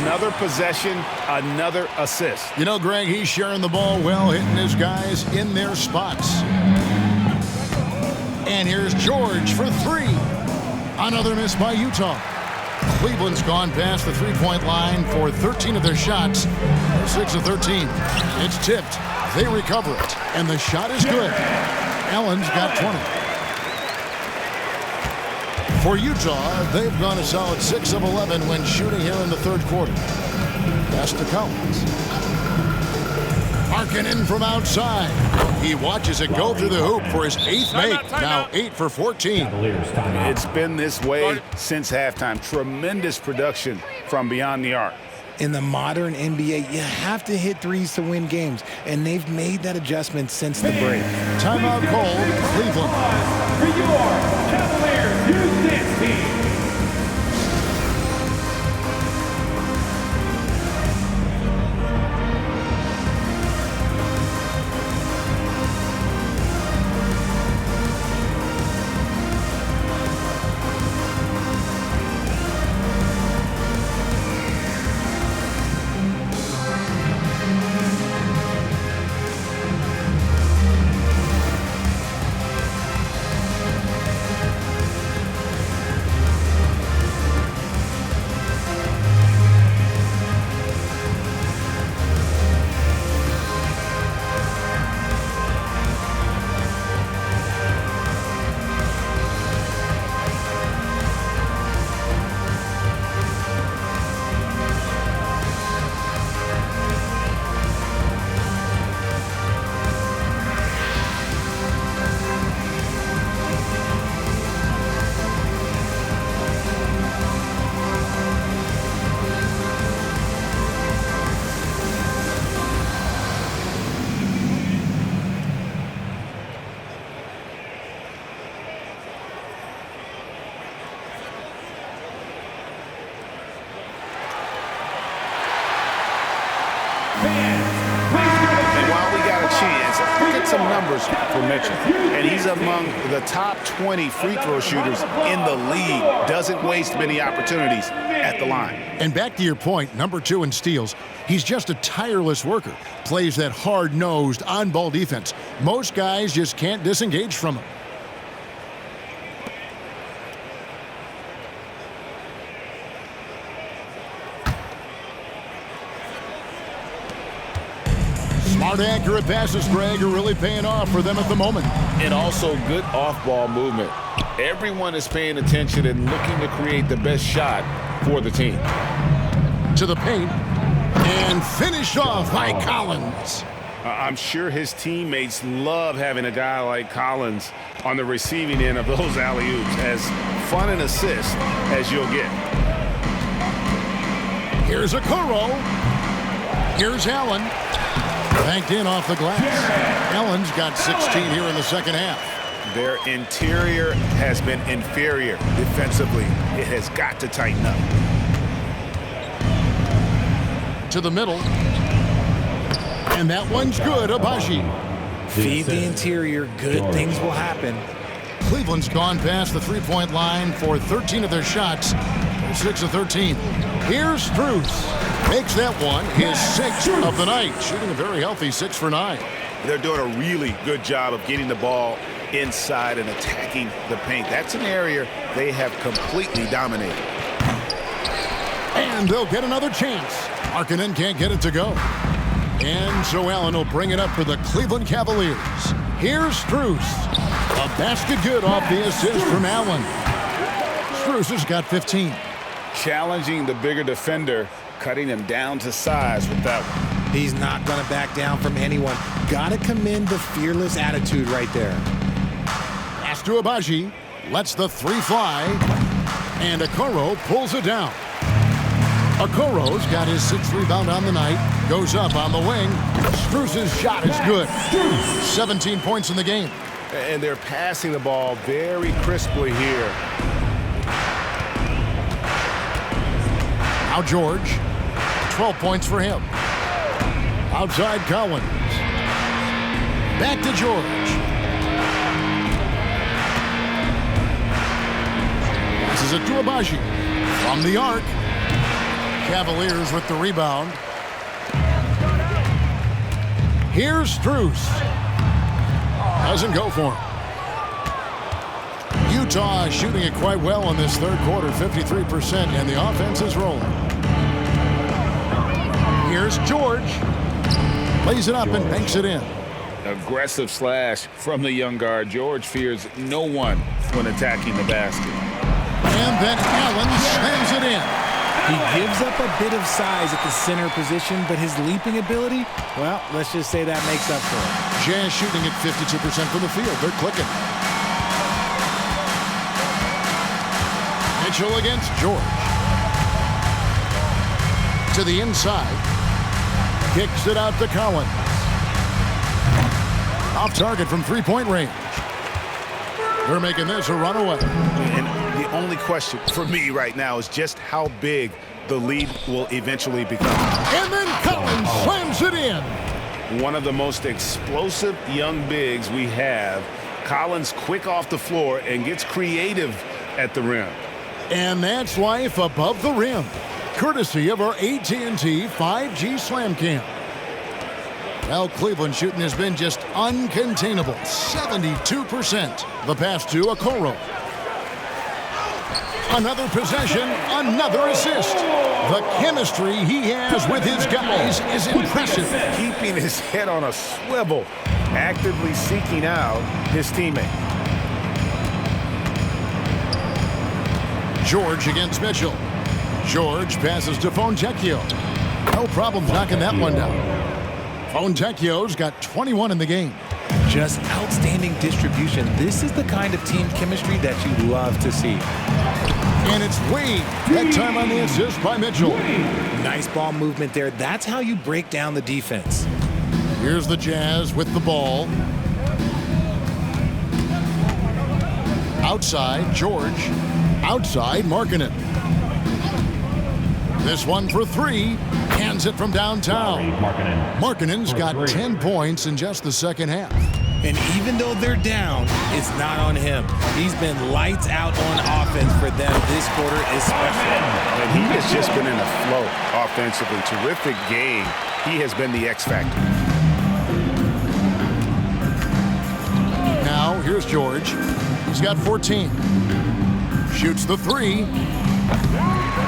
Another possession, another assist. You know, Greg, he's sharing the ball well, hitting his guys in their spots. And here's George for 3. Another miss by Utah. Cleveland's gone past the three-point line for 13 of their shots. 6 of 13. It's tipped. They recover it. And the shot is good. Allen's got 20. For Utah, they've gone a solid 6 of 11 when shooting here in the third quarter. Pass to Collins. Markkanen from outside. He watches it go through the hoop for his 8th make. Now 8 for 14. It's been this way since halftime. Tremendous production from beyond the arc. In the modern NBA, you have to hit threes to win games, and they've made that adjustment since the break. Timeout called, Cleveland. For your Cavaliers Youth Dance Team. And while we got a chance, look at some numbers for Mitchell. And he's among the top 20 free throw shooters in the league. Doesn't waste many opportunities at the line. And back to your point, number 2 in steals. He's just a tireless worker. Plays that hard-nosed, on-ball defense. Most guys just can't disengage from him. Smart, accurate passes, Greg, are really paying off for them at the moment. And also good off-ball movement. Everyone is paying attention and looking to create the best shot for the team. To the paint. And finished off by Collins. I'm sure his teammates love having a guy like Collins on the receiving end of those alley-oops. As fun an assist as you'll get. Here's Okoro. Here's Allen. Banked in off the glass. Allen's got 16 here in the second half. Their interior has been inferior defensively. It has got to tighten up. To the middle. And that one's good, Abaji. Feed the interior, good things will happen. Cleveland's gone past the three-point line for 13 of their shots. They're 6 of 13. Here's Strus. Makes that one his 6th of the night. Shooting a very healthy 6 for 9. They're doing a really good job of getting the ball inside and attacking the paint. That's an area they have completely dominated. And they'll get another chance. Markkanen can't get it to go. And so Allen will bring it up for the Cleveland Cavaliers. Here's Strus. A basket good off the assist from Allen. Strus has got 15. Challenging the bigger defender, cutting him down to size with that one. He's not going to back down from anyone. Got to commend the fearless attitude right there. Pass to Agbaji. Lets the 3 fly. And Okoro pulls it down. Okoro's got his 6th rebound on the night. Goes up on the wing. Strus's shot is good. 17 points in the game. And they're passing the ball very crisply here. Now George. 12 points for him. Outside Collins. Back to George. Passes it to Agbaji. From the arc. Cavaliers with the rebound. Here's Strus. Doesn't go for him. Utah shooting it quite well in this third quarter, 53%, and the offense is rolling. Here's George. Lays it up and banks it in. Aggressive slash from the young guard. George fears no one when attacking the basket. And then Allen slams it in. He gives up a bit of size at the center position, but his leaping ability, well, let's just say that makes up for it. Jazz shooting at 52% from the field. They're clicking. Mitchell against George. To the inside. Kicks it out to Collins. Off target from three-point range. They're making this a runaway. And the only question for me right now is just how big the lead will eventually become. And then Collins slams it in. One of the most explosive young bigs we have. Collins quick off the floor and gets creative at the rim. And that's life above the rim. Courtesy of our AT&T 5G Slam Cam. Well, Cleveland shooting has been just uncontainable. 72%. The pass to Okoro. Another possession, another assist. The chemistry he has with his guys is impressive. Keeping his head on a swivel, actively seeking out his teammate. George against Mitchell. George passes to Fontecchio. No problem knocking that one down. Fontecchio's got 21 in the game. Just outstanding distribution. This is the kind of team chemistry that you love to see. And it's Wade. That time on the assist by Mitchell. Nice ball movement there. That's how you break down the defense. Here's the Jazz with the ball. Outside, George. Outside, Markkanen. This one for 3. Hands it from downtown. Markkanen's got 10 points in just the second half. And even though they're down, it's not on him. He's been lights out on offense for them this quarter especially. And he has just been in a flow offensively. Terrific game. He has been the X factor. Now, here's George. He's got 14. Shoots the 3.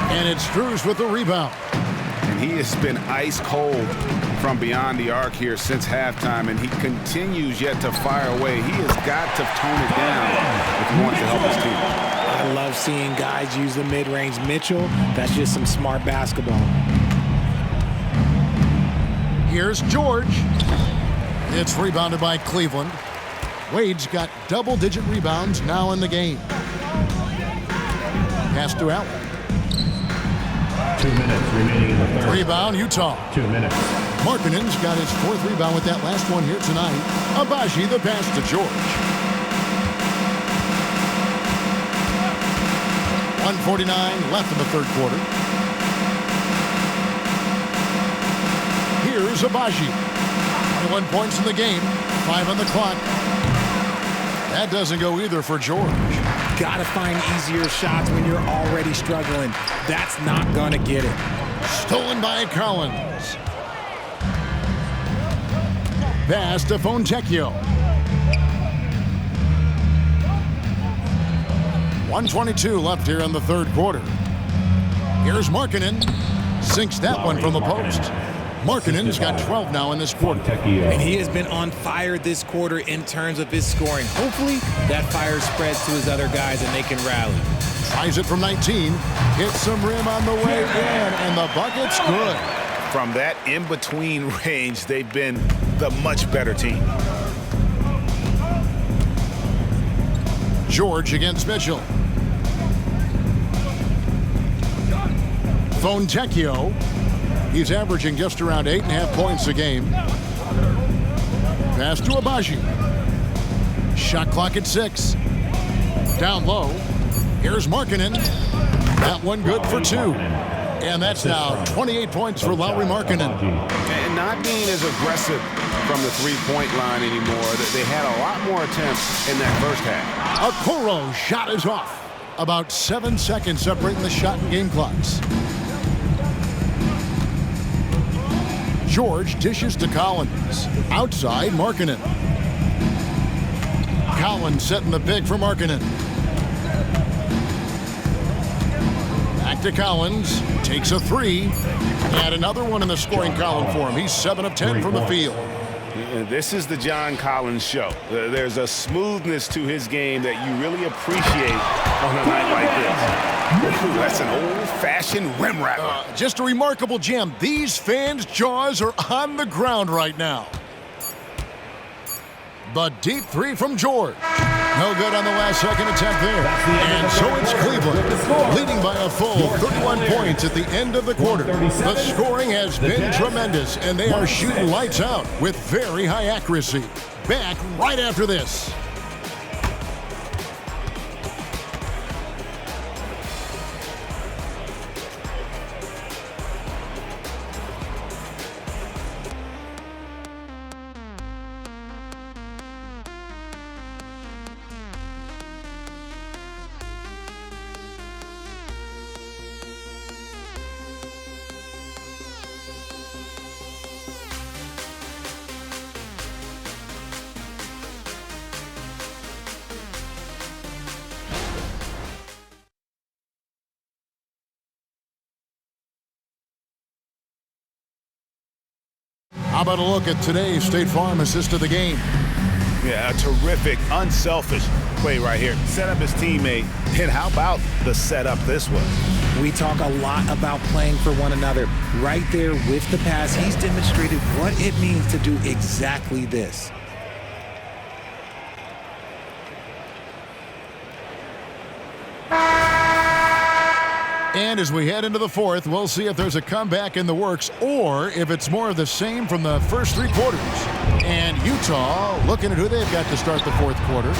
And it's Strus with the rebound. And he has been ice cold from beyond the arc here since halftime, and he continues yet to fire away. He has got to tone it down if he wants to help his team. I love seeing guys use the mid-range. Mitchell, that's just some smart basketball. Here's George. It's rebounded by Cleveland. Wade's got double-digit rebounds now in the game. Pass to Allen. 2 minutes remaining in the third. Rebound, Utah. 2 minutes. Markkanen's got his 4th rebound with that last one here tonight. Agbaji the pass to George. 1:49 left in the third quarter. Here's Agbaji. 21 points in the game. 5 on the clock. That doesn't go either for George. Got to find easier shots when you're already struggling. That's not going to get it. Stolen by Collins. Pass to Fontecchio. 1:22 left here in the third quarter. Here's Markkanen. Sinks that one from the post. Markkanen's got 12 now in this quarter. And he has been on fire this quarter in terms of his scoring. Hopefully, that fire spreads to his other guys and they can rally. Tries it from 19. Hits some rim on the way in, and the bucket's good. From that in-between range, they've been the much better team. George against Mitchell. Fontecchio. He's averaging just around 8.5 points a game. Pass to Abaji. Shot clock at 6. Down low. Here's Markkanen. That one good for 2. And that's now 28 points for Lauri Markkanen. And not being as aggressive from the three-point line anymore. They had a lot more attempts in that first half. Okoro shot is off. About 7 seconds separating the shot and game clocks. George dishes to Collins. Outside, Markkanen. Collins setting the pick for Markkanen. Back to Collins. Takes a 3. And another one in the scoring column for him. He's 7 of 10 from the field. This is the John Collins show. There's a smoothness to his game that you really appreciate on a night like this. Ooh, that's an old-fashioned rim rapper. Just a remarkable jam. These fans' jaws are on the ground right now. The deep 3 from George. No good on the last second attempt there. And so it's Cleveland, leading by a full 31 points at the end of the quarter. The scoring has been tremendous, and they are shooting lights out with very high accuracy. Back right after this. How about a look at today's State Farm assist of the game? Yeah, a terrific, unselfish play right here. Set up his teammate. And how about the setup this way? We talk a lot about playing for one another. Right there with the pass, he's demonstrated what it means to do exactly this. And as we head into the fourth, we'll see if there's a comeback in the works or if it's more of the same from the first 3 quarters. And Utah looking at who they've got to start the fourth quarter.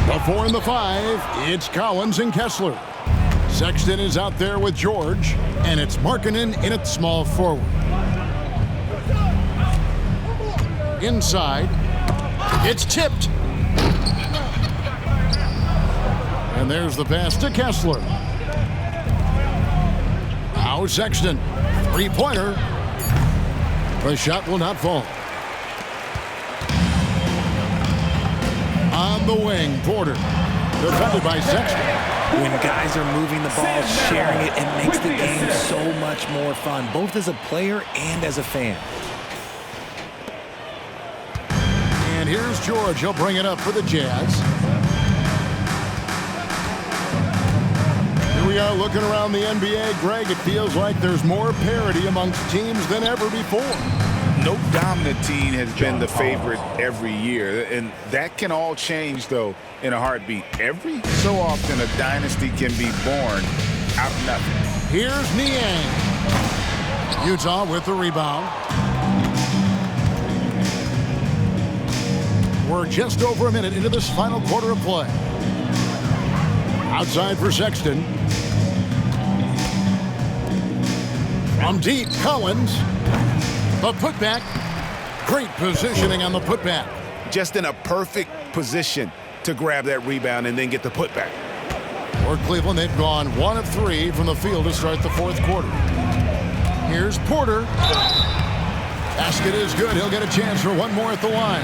The 4 and the 5, it's Collins and Kessler. Sexton is out there with George, and it's Markkanen in at small forward. Inside, it's tipped. And there's the pass to Kessler. Now Sexton, 3-pointer. The shot will not fall. On the wing, Porter, defended by Sexton. When guys are moving the ball, sharing it, it makes the game so much more fun, both as a player and as a fan. And here's George. He'll bring it up for the Jazz. Here we are looking around the NBA. Greg, it feels like there's more parity amongst teams than ever before. No dominant team has been the favorite every year, and that can all change, though, in a heartbeat. Every so often, a dynasty can be born out of nothing. Here's Niang. Utah with the rebound. We're just over a minute into this final quarter of play. Outside for Sexton. From deep, Collins. The putback. Great positioning on the putback. Just in a perfect position to grab that rebound and then get the putback. For Cleveland, they've gone 1 of 3 from the field to start the fourth quarter. Here's Porter. Basket is good. He'll get a chance for one more at the line.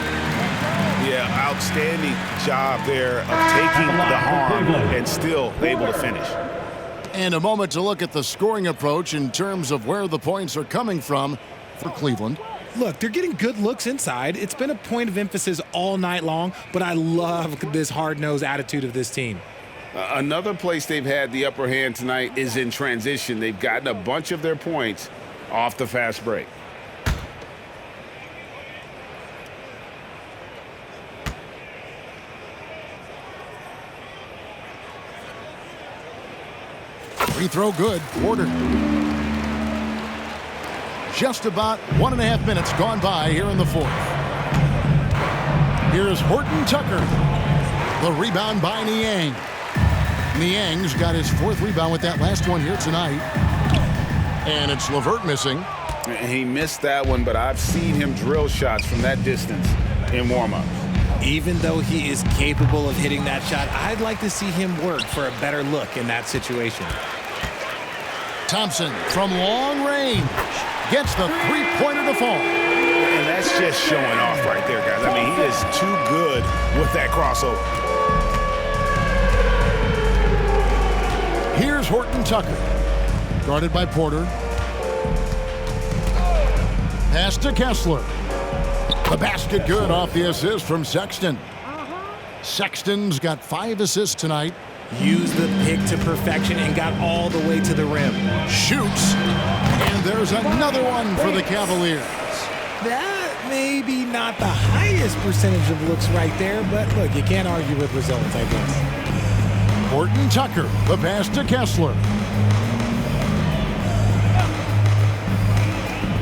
Yeah, outstanding job there of taking the harm and still able to finish. And a moment to look at the scoring approach in terms of where the points are coming from for Cleveland. Look, they're getting good looks inside. It's been a point of emphasis all night long, but I love this hard-nosed attitude of this team. Another place they've had the upper hand tonight is in transition. They've gotten a bunch of their points off the fast break. Free throw good. Porter. Just about 1.5 minutes gone by here in the fourth. Here's Horton Tucker. The rebound by Niang. Niang's got his 4th rebound with that last one here tonight. And it's LeVert missing. He missed that one, but I've seen him drill shots from that distance in warm-ups. Even though he is capable of hitting that shot, I'd like to see him work for a better look in that situation. Thompson from long range gets the three-pointer to fall. And that's just showing off right there, guys. I mean, he is too good with that crossover. Here's Horton Tucker. Guarded by Porter. Pass to Kessler. The basket good off the assist from Sexton. Sexton's got 5 assists tonight. Used the pick to perfection and got all the way to the rim. Shoots. And there's another one for the Cavaliers. That may be not the highest percentage of looks right there, but look, you can't argue with results, I guess. Horton Tucker, the pass to Kessler.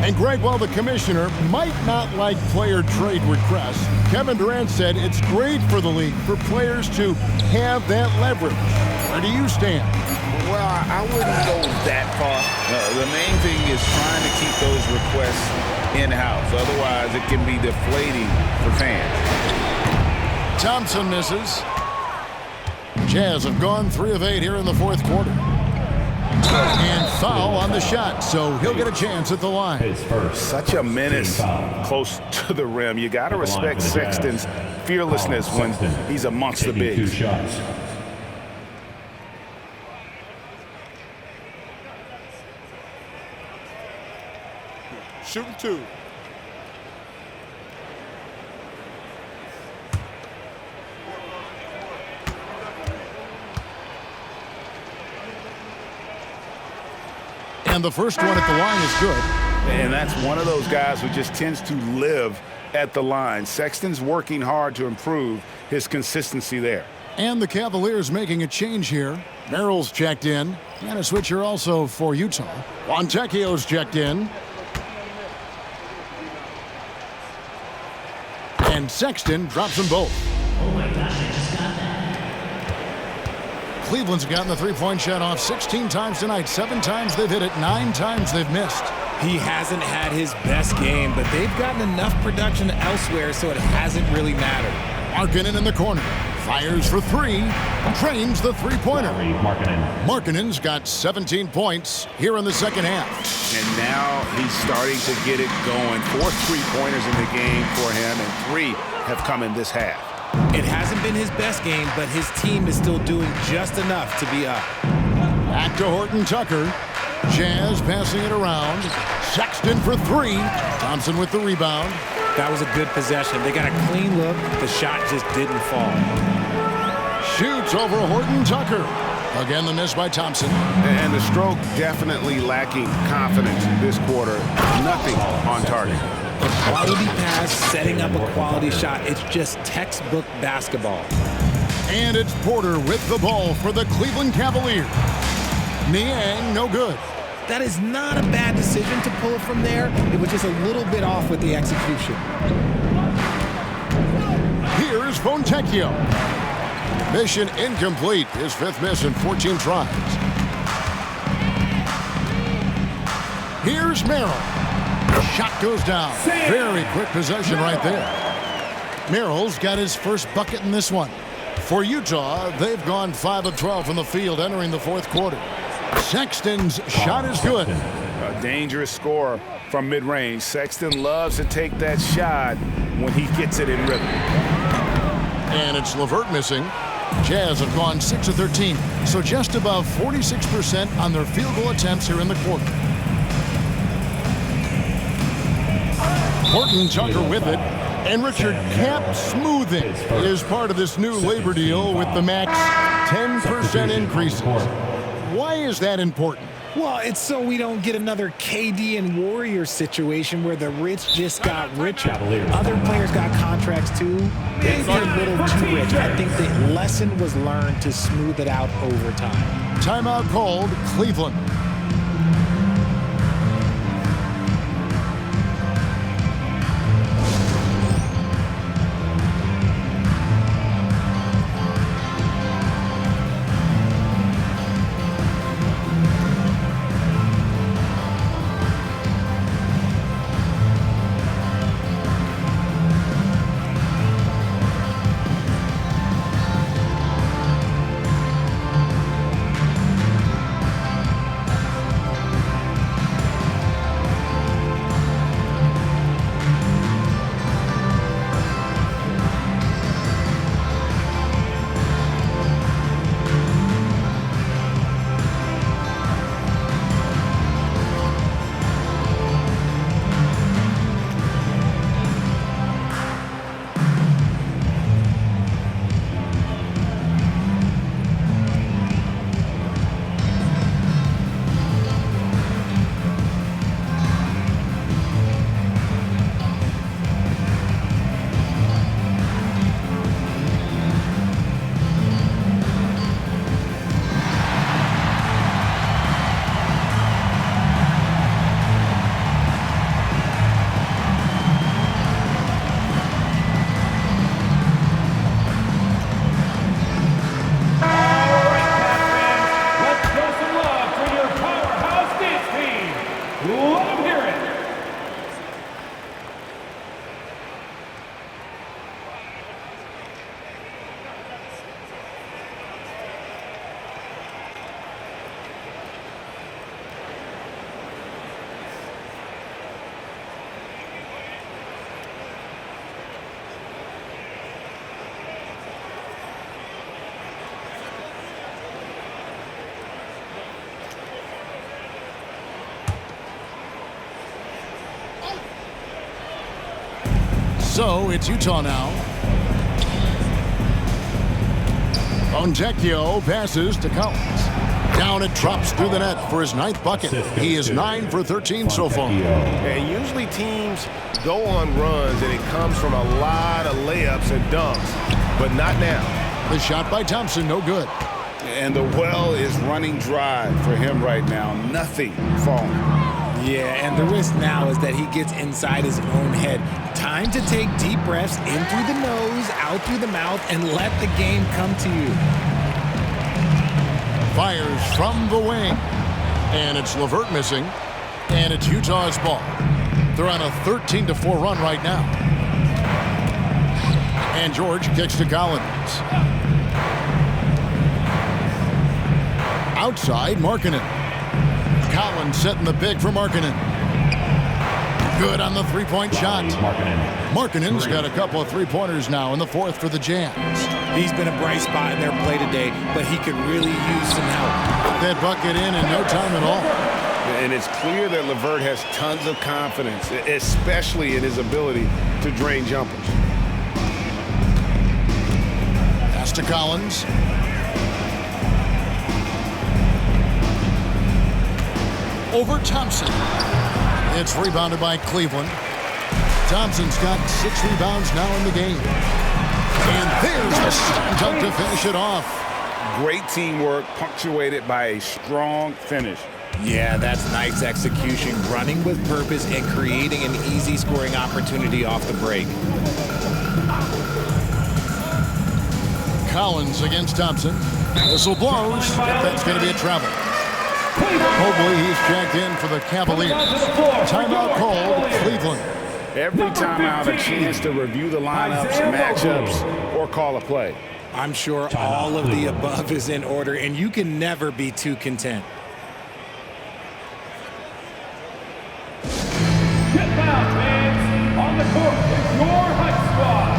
And Greg, while the commissioner might not like player trade requests, Kevin Durant said it's great for the league for players to have that leverage. Where do you stand? Well, I wouldn't go that far. The main thing is trying to keep those requests in-house. Otherwise, it can be deflating for fans. Thompson misses. Jazz have gone 3 of 8 here in the fourth quarter. And foul on the shot, so he'll get a chance at the line. Such a menace close to the rim. You got to respect Sexton's fearlessness when he's amongst the bigs. Shooting 2. And the first one at the line is good. And that's one of those guys who just tends to live at the line. Sexton's working hard to improve his consistency there. And the Cavaliers making a change here. Merrill's checked in. And a switcher also for Utah. Fontecchio's checked in. And Sexton drops them both. Oh my gosh, I just got that. Cleveland's gotten the three-point shot off 16 times tonight. 7 times they've hit it, 9 times they've missed. He hasn't had his best game, but they've gotten enough production elsewhere, so it hasn't really mattered. Markkanen in the corner. Fires for 3. Drains the three-pointer. Markkanen's got 17 points here in the second half. And now he's starting to get it going. 4 3-pointers in the game for him, and 3 have come in this half. It hasn't been his best game, but his team is still doing just enough to be up. Back to Horton Tucker. Jazz passing it around. Sexton for 3. Thompson with the rebound. That was a good possession. They got a clean look. The shot just didn't fall. Shoots over Horton Tucker. Again, the miss by Thompson. And the stroke definitely lacking confidence this quarter. Nothing on target. A quality pass, setting up a quality shot. It's just textbook basketball. And it's Porter with the ball for the Cleveland Cavaliers. Niang, no good. That is not a bad decision to pull it from there. It was just a little bit off with the execution. Here's Fontecchio. Mission incomplete. His 5th miss in 14 tries. Here's Merrill. Shot goes down. Very quick possession right there. Merrill's got his first bucket in this one. For Utah, they've gone 5 of 12 from the field entering the fourth quarter. Sexton's shot is good. A dangerous scorer from mid-range. Sexton loves to take that shot when he gets it in rhythm. And it's LeVert missing. Jazz have gone 6 of 13, so just above 46% on their field goal attempts here in the quarter. Horton Tucker with it. And Richard, cap smoothing is part of this new labor deal with the max 10% increases. Why is that important? Well, it's so we don't get another KD and Warriors situation where the rich just got richer. Other players got contracts too. Maybe a little too rich. I think the lesson was learned to smooth it out over time. Timeout called, Cleveland. So it's Utah now. Fontecchio passes to Collins. Down it drops through the net for his 9th bucket. He is 9 for 13 so far. And usually teams go on runs and it comes from a lot of layups and dunks, but not now. The shot by Thompson, no good. And the well is running dry for him right now. Nothing falling. Yeah, and the risk now is that he gets inside his own head. Time to take deep breaths in through the nose, out through the mouth, and let the game come to you. Fires from the wing. And it's LeVert missing. And it's Utah's ball. They're on a 13-4 run right now. And George kicks to Collins. Outside, Markkanen. Collins setting the big for Markkanen. Good on the three-point shot. Markkanen's got a couple of three-pointers now in the fourth for the Jazz. He's been a bright spot in their play today, but he could really use some help. Put that bucket in no time at all. And it's clear that LeVert has tons of confidence, especially in his ability to drain jumpers. Pass to Collins. Over Thompson. It's rebounded by Cleveland. Thompson's got 6 rebounds now in the game. And there's a slam dunk to finish it off. Great teamwork punctuated by a strong finish. Yeah, that's nice execution, running with purpose and creating an easy scoring opportunity off the break. Collins against Thompson. Whistle blows. That's going to be a travel. Mobley, he's checked in for the Cavaliers. Timeout called, Cleveland. Every timeout, a chance to review the lineups, matchups, or call a play. I'm sure all of the above is in order, and you can never be too content. Get down, fans. On the court is your Hype Squad.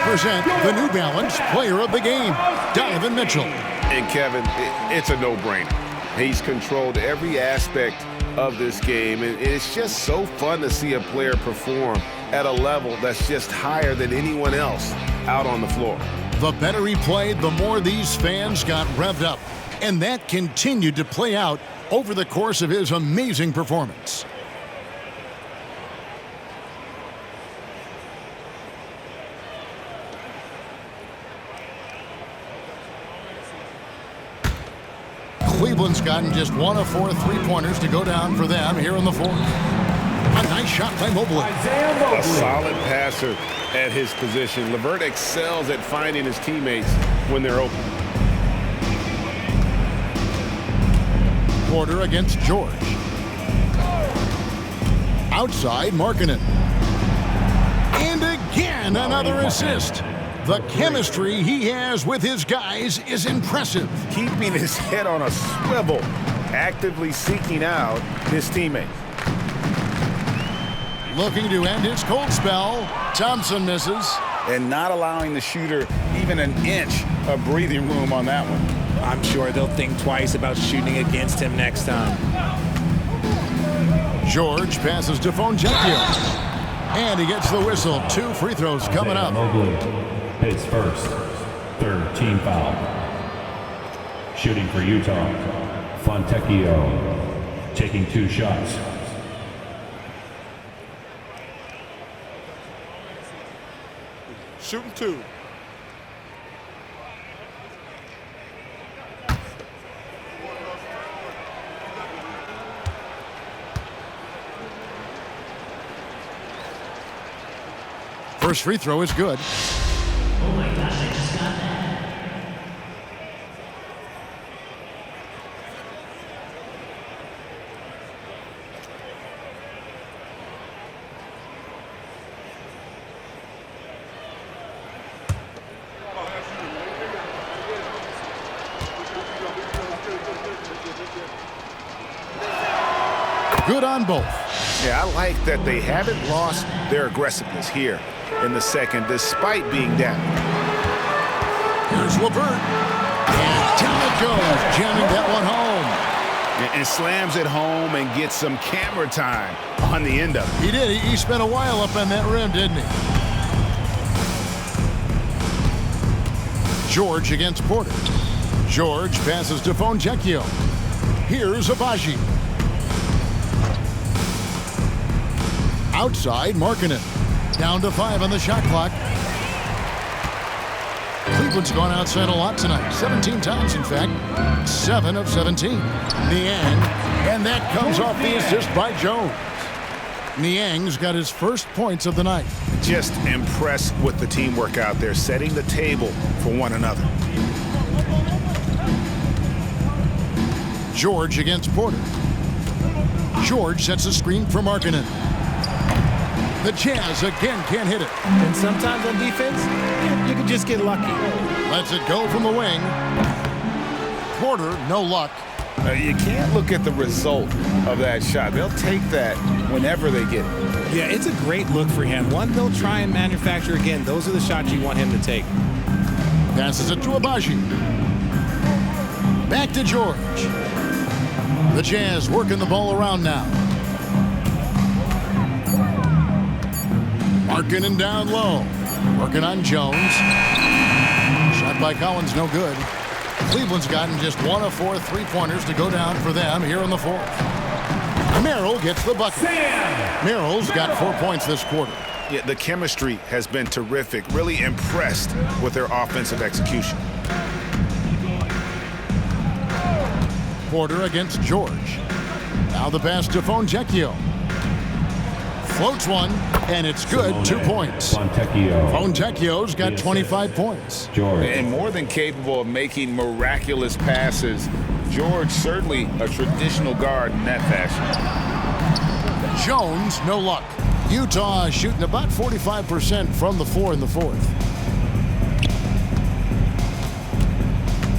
Present the New Balance Player of the Game, Donovan Mitchell. And Kevin, it's a no-brainer. He's controlled every aspect of this game, and it's just so fun to see a player perform at a level that's just higher than anyone else out on the floor. The better he played, the more these fans got revved up, and that continued to play out over the course of his amazing performance. Cleveland's gotten just 1 of 4 3-pointers to go down for them here in the fourth. A nice shot by Mobley. A solid passer at his position. LeVert excels at finding his teammates when they're open. Porter against George. Outside, Markkanen. And again, another assist. The chemistry he has with his guys is impressive. Keeping his head on a swivel, actively seeking out his teammates. Looking to end his cold spell. Thompson misses. And not allowing the shooter even an inch of breathing room on that one. I'm sure they'll think twice about shooting against him next time. George passes to Fonjecchio. And he gets the whistle. 2 free throws coming up. Mobley hits first. 3rd team foul. Shooting for Utah, Fontecchio taking 2 shots. Shooting 2. First free throw is good. Oh my gosh, I just got that. Good on both. Yeah, I like that they haven't lost their aggressiveness here in the second, despite being down. Here's LeVert. And down it goes, jamming that one home. And slams it home and gets some camera time on the end of it. He did. He spent a while up on that rim, didn't he? George against Porter. George passes to Fonjecchio. Here's Abaji. Outside, Markkanen. Down to 5 on the shot clock. Cleveland's gone outside a lot tonight. 17 times, in fact. 7 of 17. Niang. And that comes off the assist by Jones. Niang's got his first points of the night. Just impressed with the teamwork out there, setting the table for one another. George against Porter. George sets a screen for Markkanen. The Jazz again can't hit it. And sometimes on defense, you can just get lucky. Lets it go from the wing. Porter, no luck. You can't look at the result of that shot. They'll take that whenever they get it. Yeah, it's a great look for him. One they'll try and manufacture again. Those are the shots you want him to take. Passes it to Abaji. Back to George. The Jazz working the ball around now. Markkanen down low. Working on Jones. Shot by Collins, no good. Cleveland's gotten just 1 of 4 3-pointers to go down for them here in the fourth. Merrill gets the bucket. Merrill's got 4 points this quarter. Yeah, the chemistry has been terrific. Really impressed with their offensive execution. Porter against George. Now the pass to Fontecchio. Floats one, and it's good. 2 points. Fontecchio's got 25 points. And more than capable of making miraculous passes, George certainly a traditional guard in that fashion. Jones, no luck. Utah shooting about 45% from the floor in the fourth.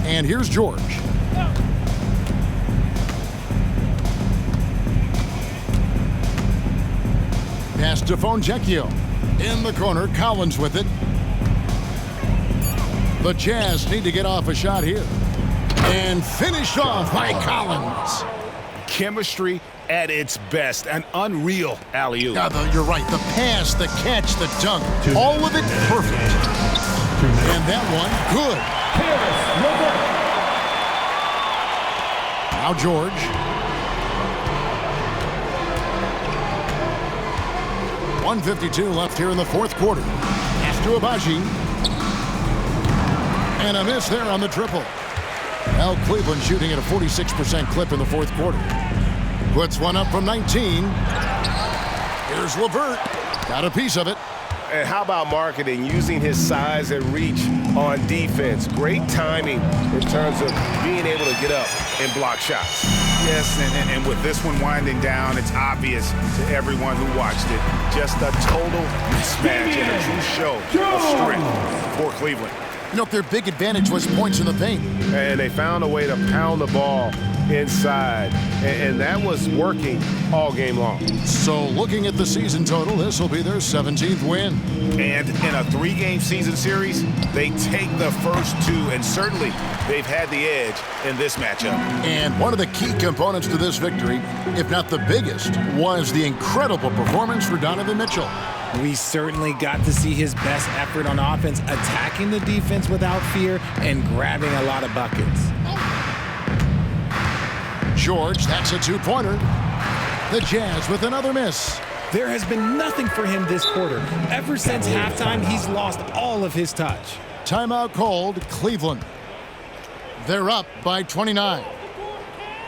And here's George. Pass to Fontecchio. In the corner, Collins with it. The Jazz need to get off a shot here. And finished off by Collins. Chemistry at its best. An unreal alley-oop. You're right. The pass, the catch, the dunk. All of it perfect. And that one, good. Now George. 1:52 left here in the fourth quarter. Pass to Abaji. And a miss there on the triple. Now Cleveland shooting at a 46% clip in the fourth quarter. Puts one up from 19. Here's LeVert. Got a piece of it. And how about marketing, using his size and reach on defense? Great timing in terms of being able to get up and block shots. Yes, and with this one winding down, it's obvious to everyone who watched it. Just a total mismatch and a true show of strength for Cleveland. You know, their big advantage was points in the paint. And they found a way to pound the ball inside. And that was working all game long. So looking at the season total, this will be their 17th win. And in a 3-game season series, they take the first 2, and certainly they've had the edge in this matchup. And one of the key components to this victory, if not the biggest, was the incredible performance for Donovan Mitchell. We certainly got to see his best effort on offense, attacking the defense without fear and grabbing a lot of buckets. George, that's a 2-pointer. The Jazz with another miss. There has been nothing for him this quarter. Ever since halftime, he's lost all of his touch. Timeout called, Cleveland. They're up by 29.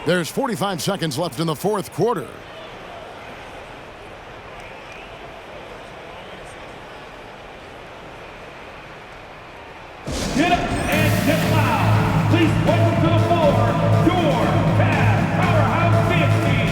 There's 45 seconds left in the fourth quarter. Get up and get loud. Please welcome to the floor, your Cavs powerhouse dance team.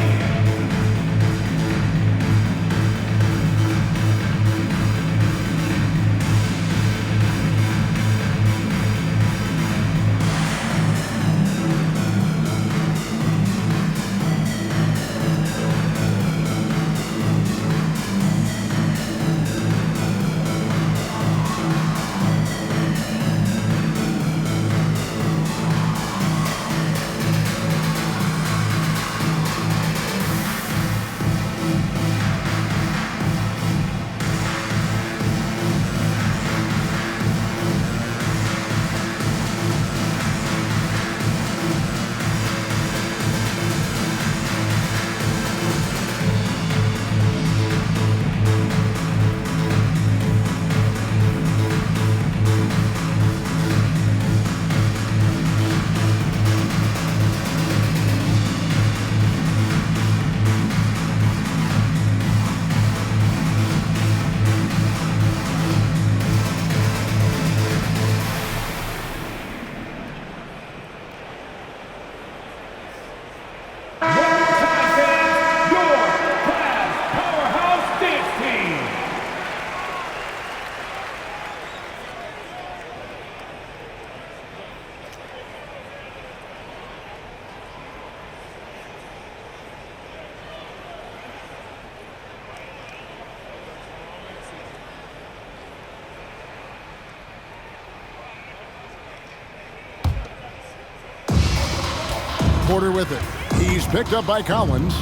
Porter with it. He's picked up by Collins.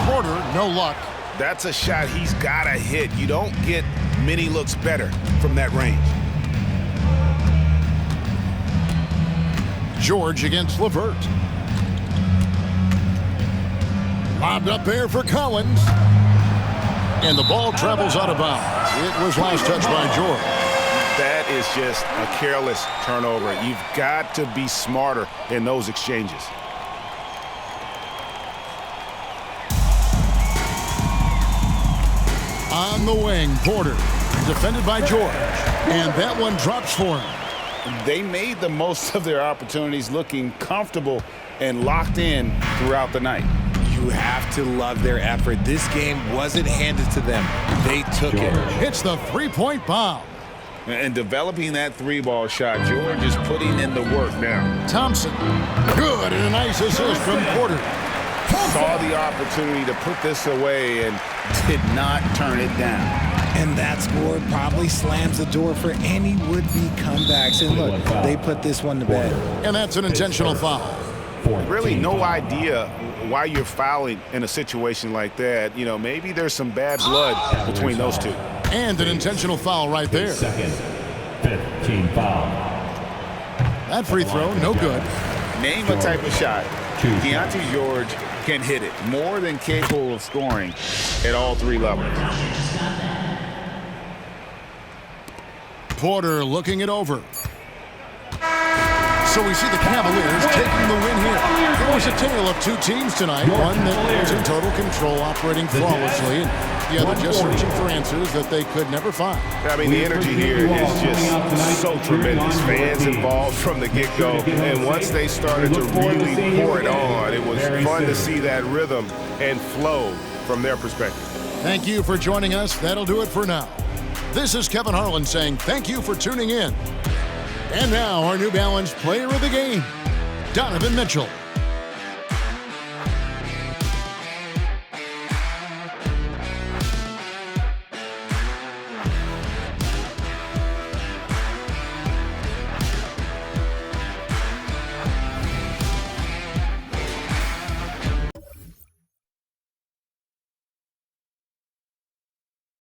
Porter, no luck. That's a shot he's got to hit. You don't get many looks better from that range. George against LeVert. Lobbed up there for Collins. And the ball travels out of bounds. It was last touched by George. That is just a careless turnover. You've got to be smarter in those exchanges. On the wing, Porter, defended by George. And that one drops for him. They made the most of their opportunities, looking comfortable and locked in throughout the night. You have to love their effort. This game wasn't handed to them. They took it. Hits the three-point bomb. And developing that three-ball shot, George is putting in the work now. Thompson, good, and a nice assist from Porter. Saw the opportunity to put this away and did not turn it down. And that score probably slams the door for any would-be comebacks. And look, they put this one to bed. And that's an intentional foul. Really no idea why you're fouling in a situation like that. You know, maybe there's some bad blood between those two. And an intentional foul right there. Second, fifth team foul. That free throw, no good. Name a type of shot Keyonte George can hit it. More than capable of scoring at all three levels. Porter looking it over. So we see the Cavaliers taking the win here. It was a tale of two teams tonight. One that was in total control, operating flawlessly, and the other just searching for answers that they could never find. I mean, the energy here is just so tremendous. Fans involved from the get-go, and once they started to really pour it on, it was fun to see that rhythm and flow from their perspective. Thank you for joining us. That'll do it for now. This is Kevin Harlan saying thank you for tuning in. And now our New Balance player of the game, Donovan Mitchell.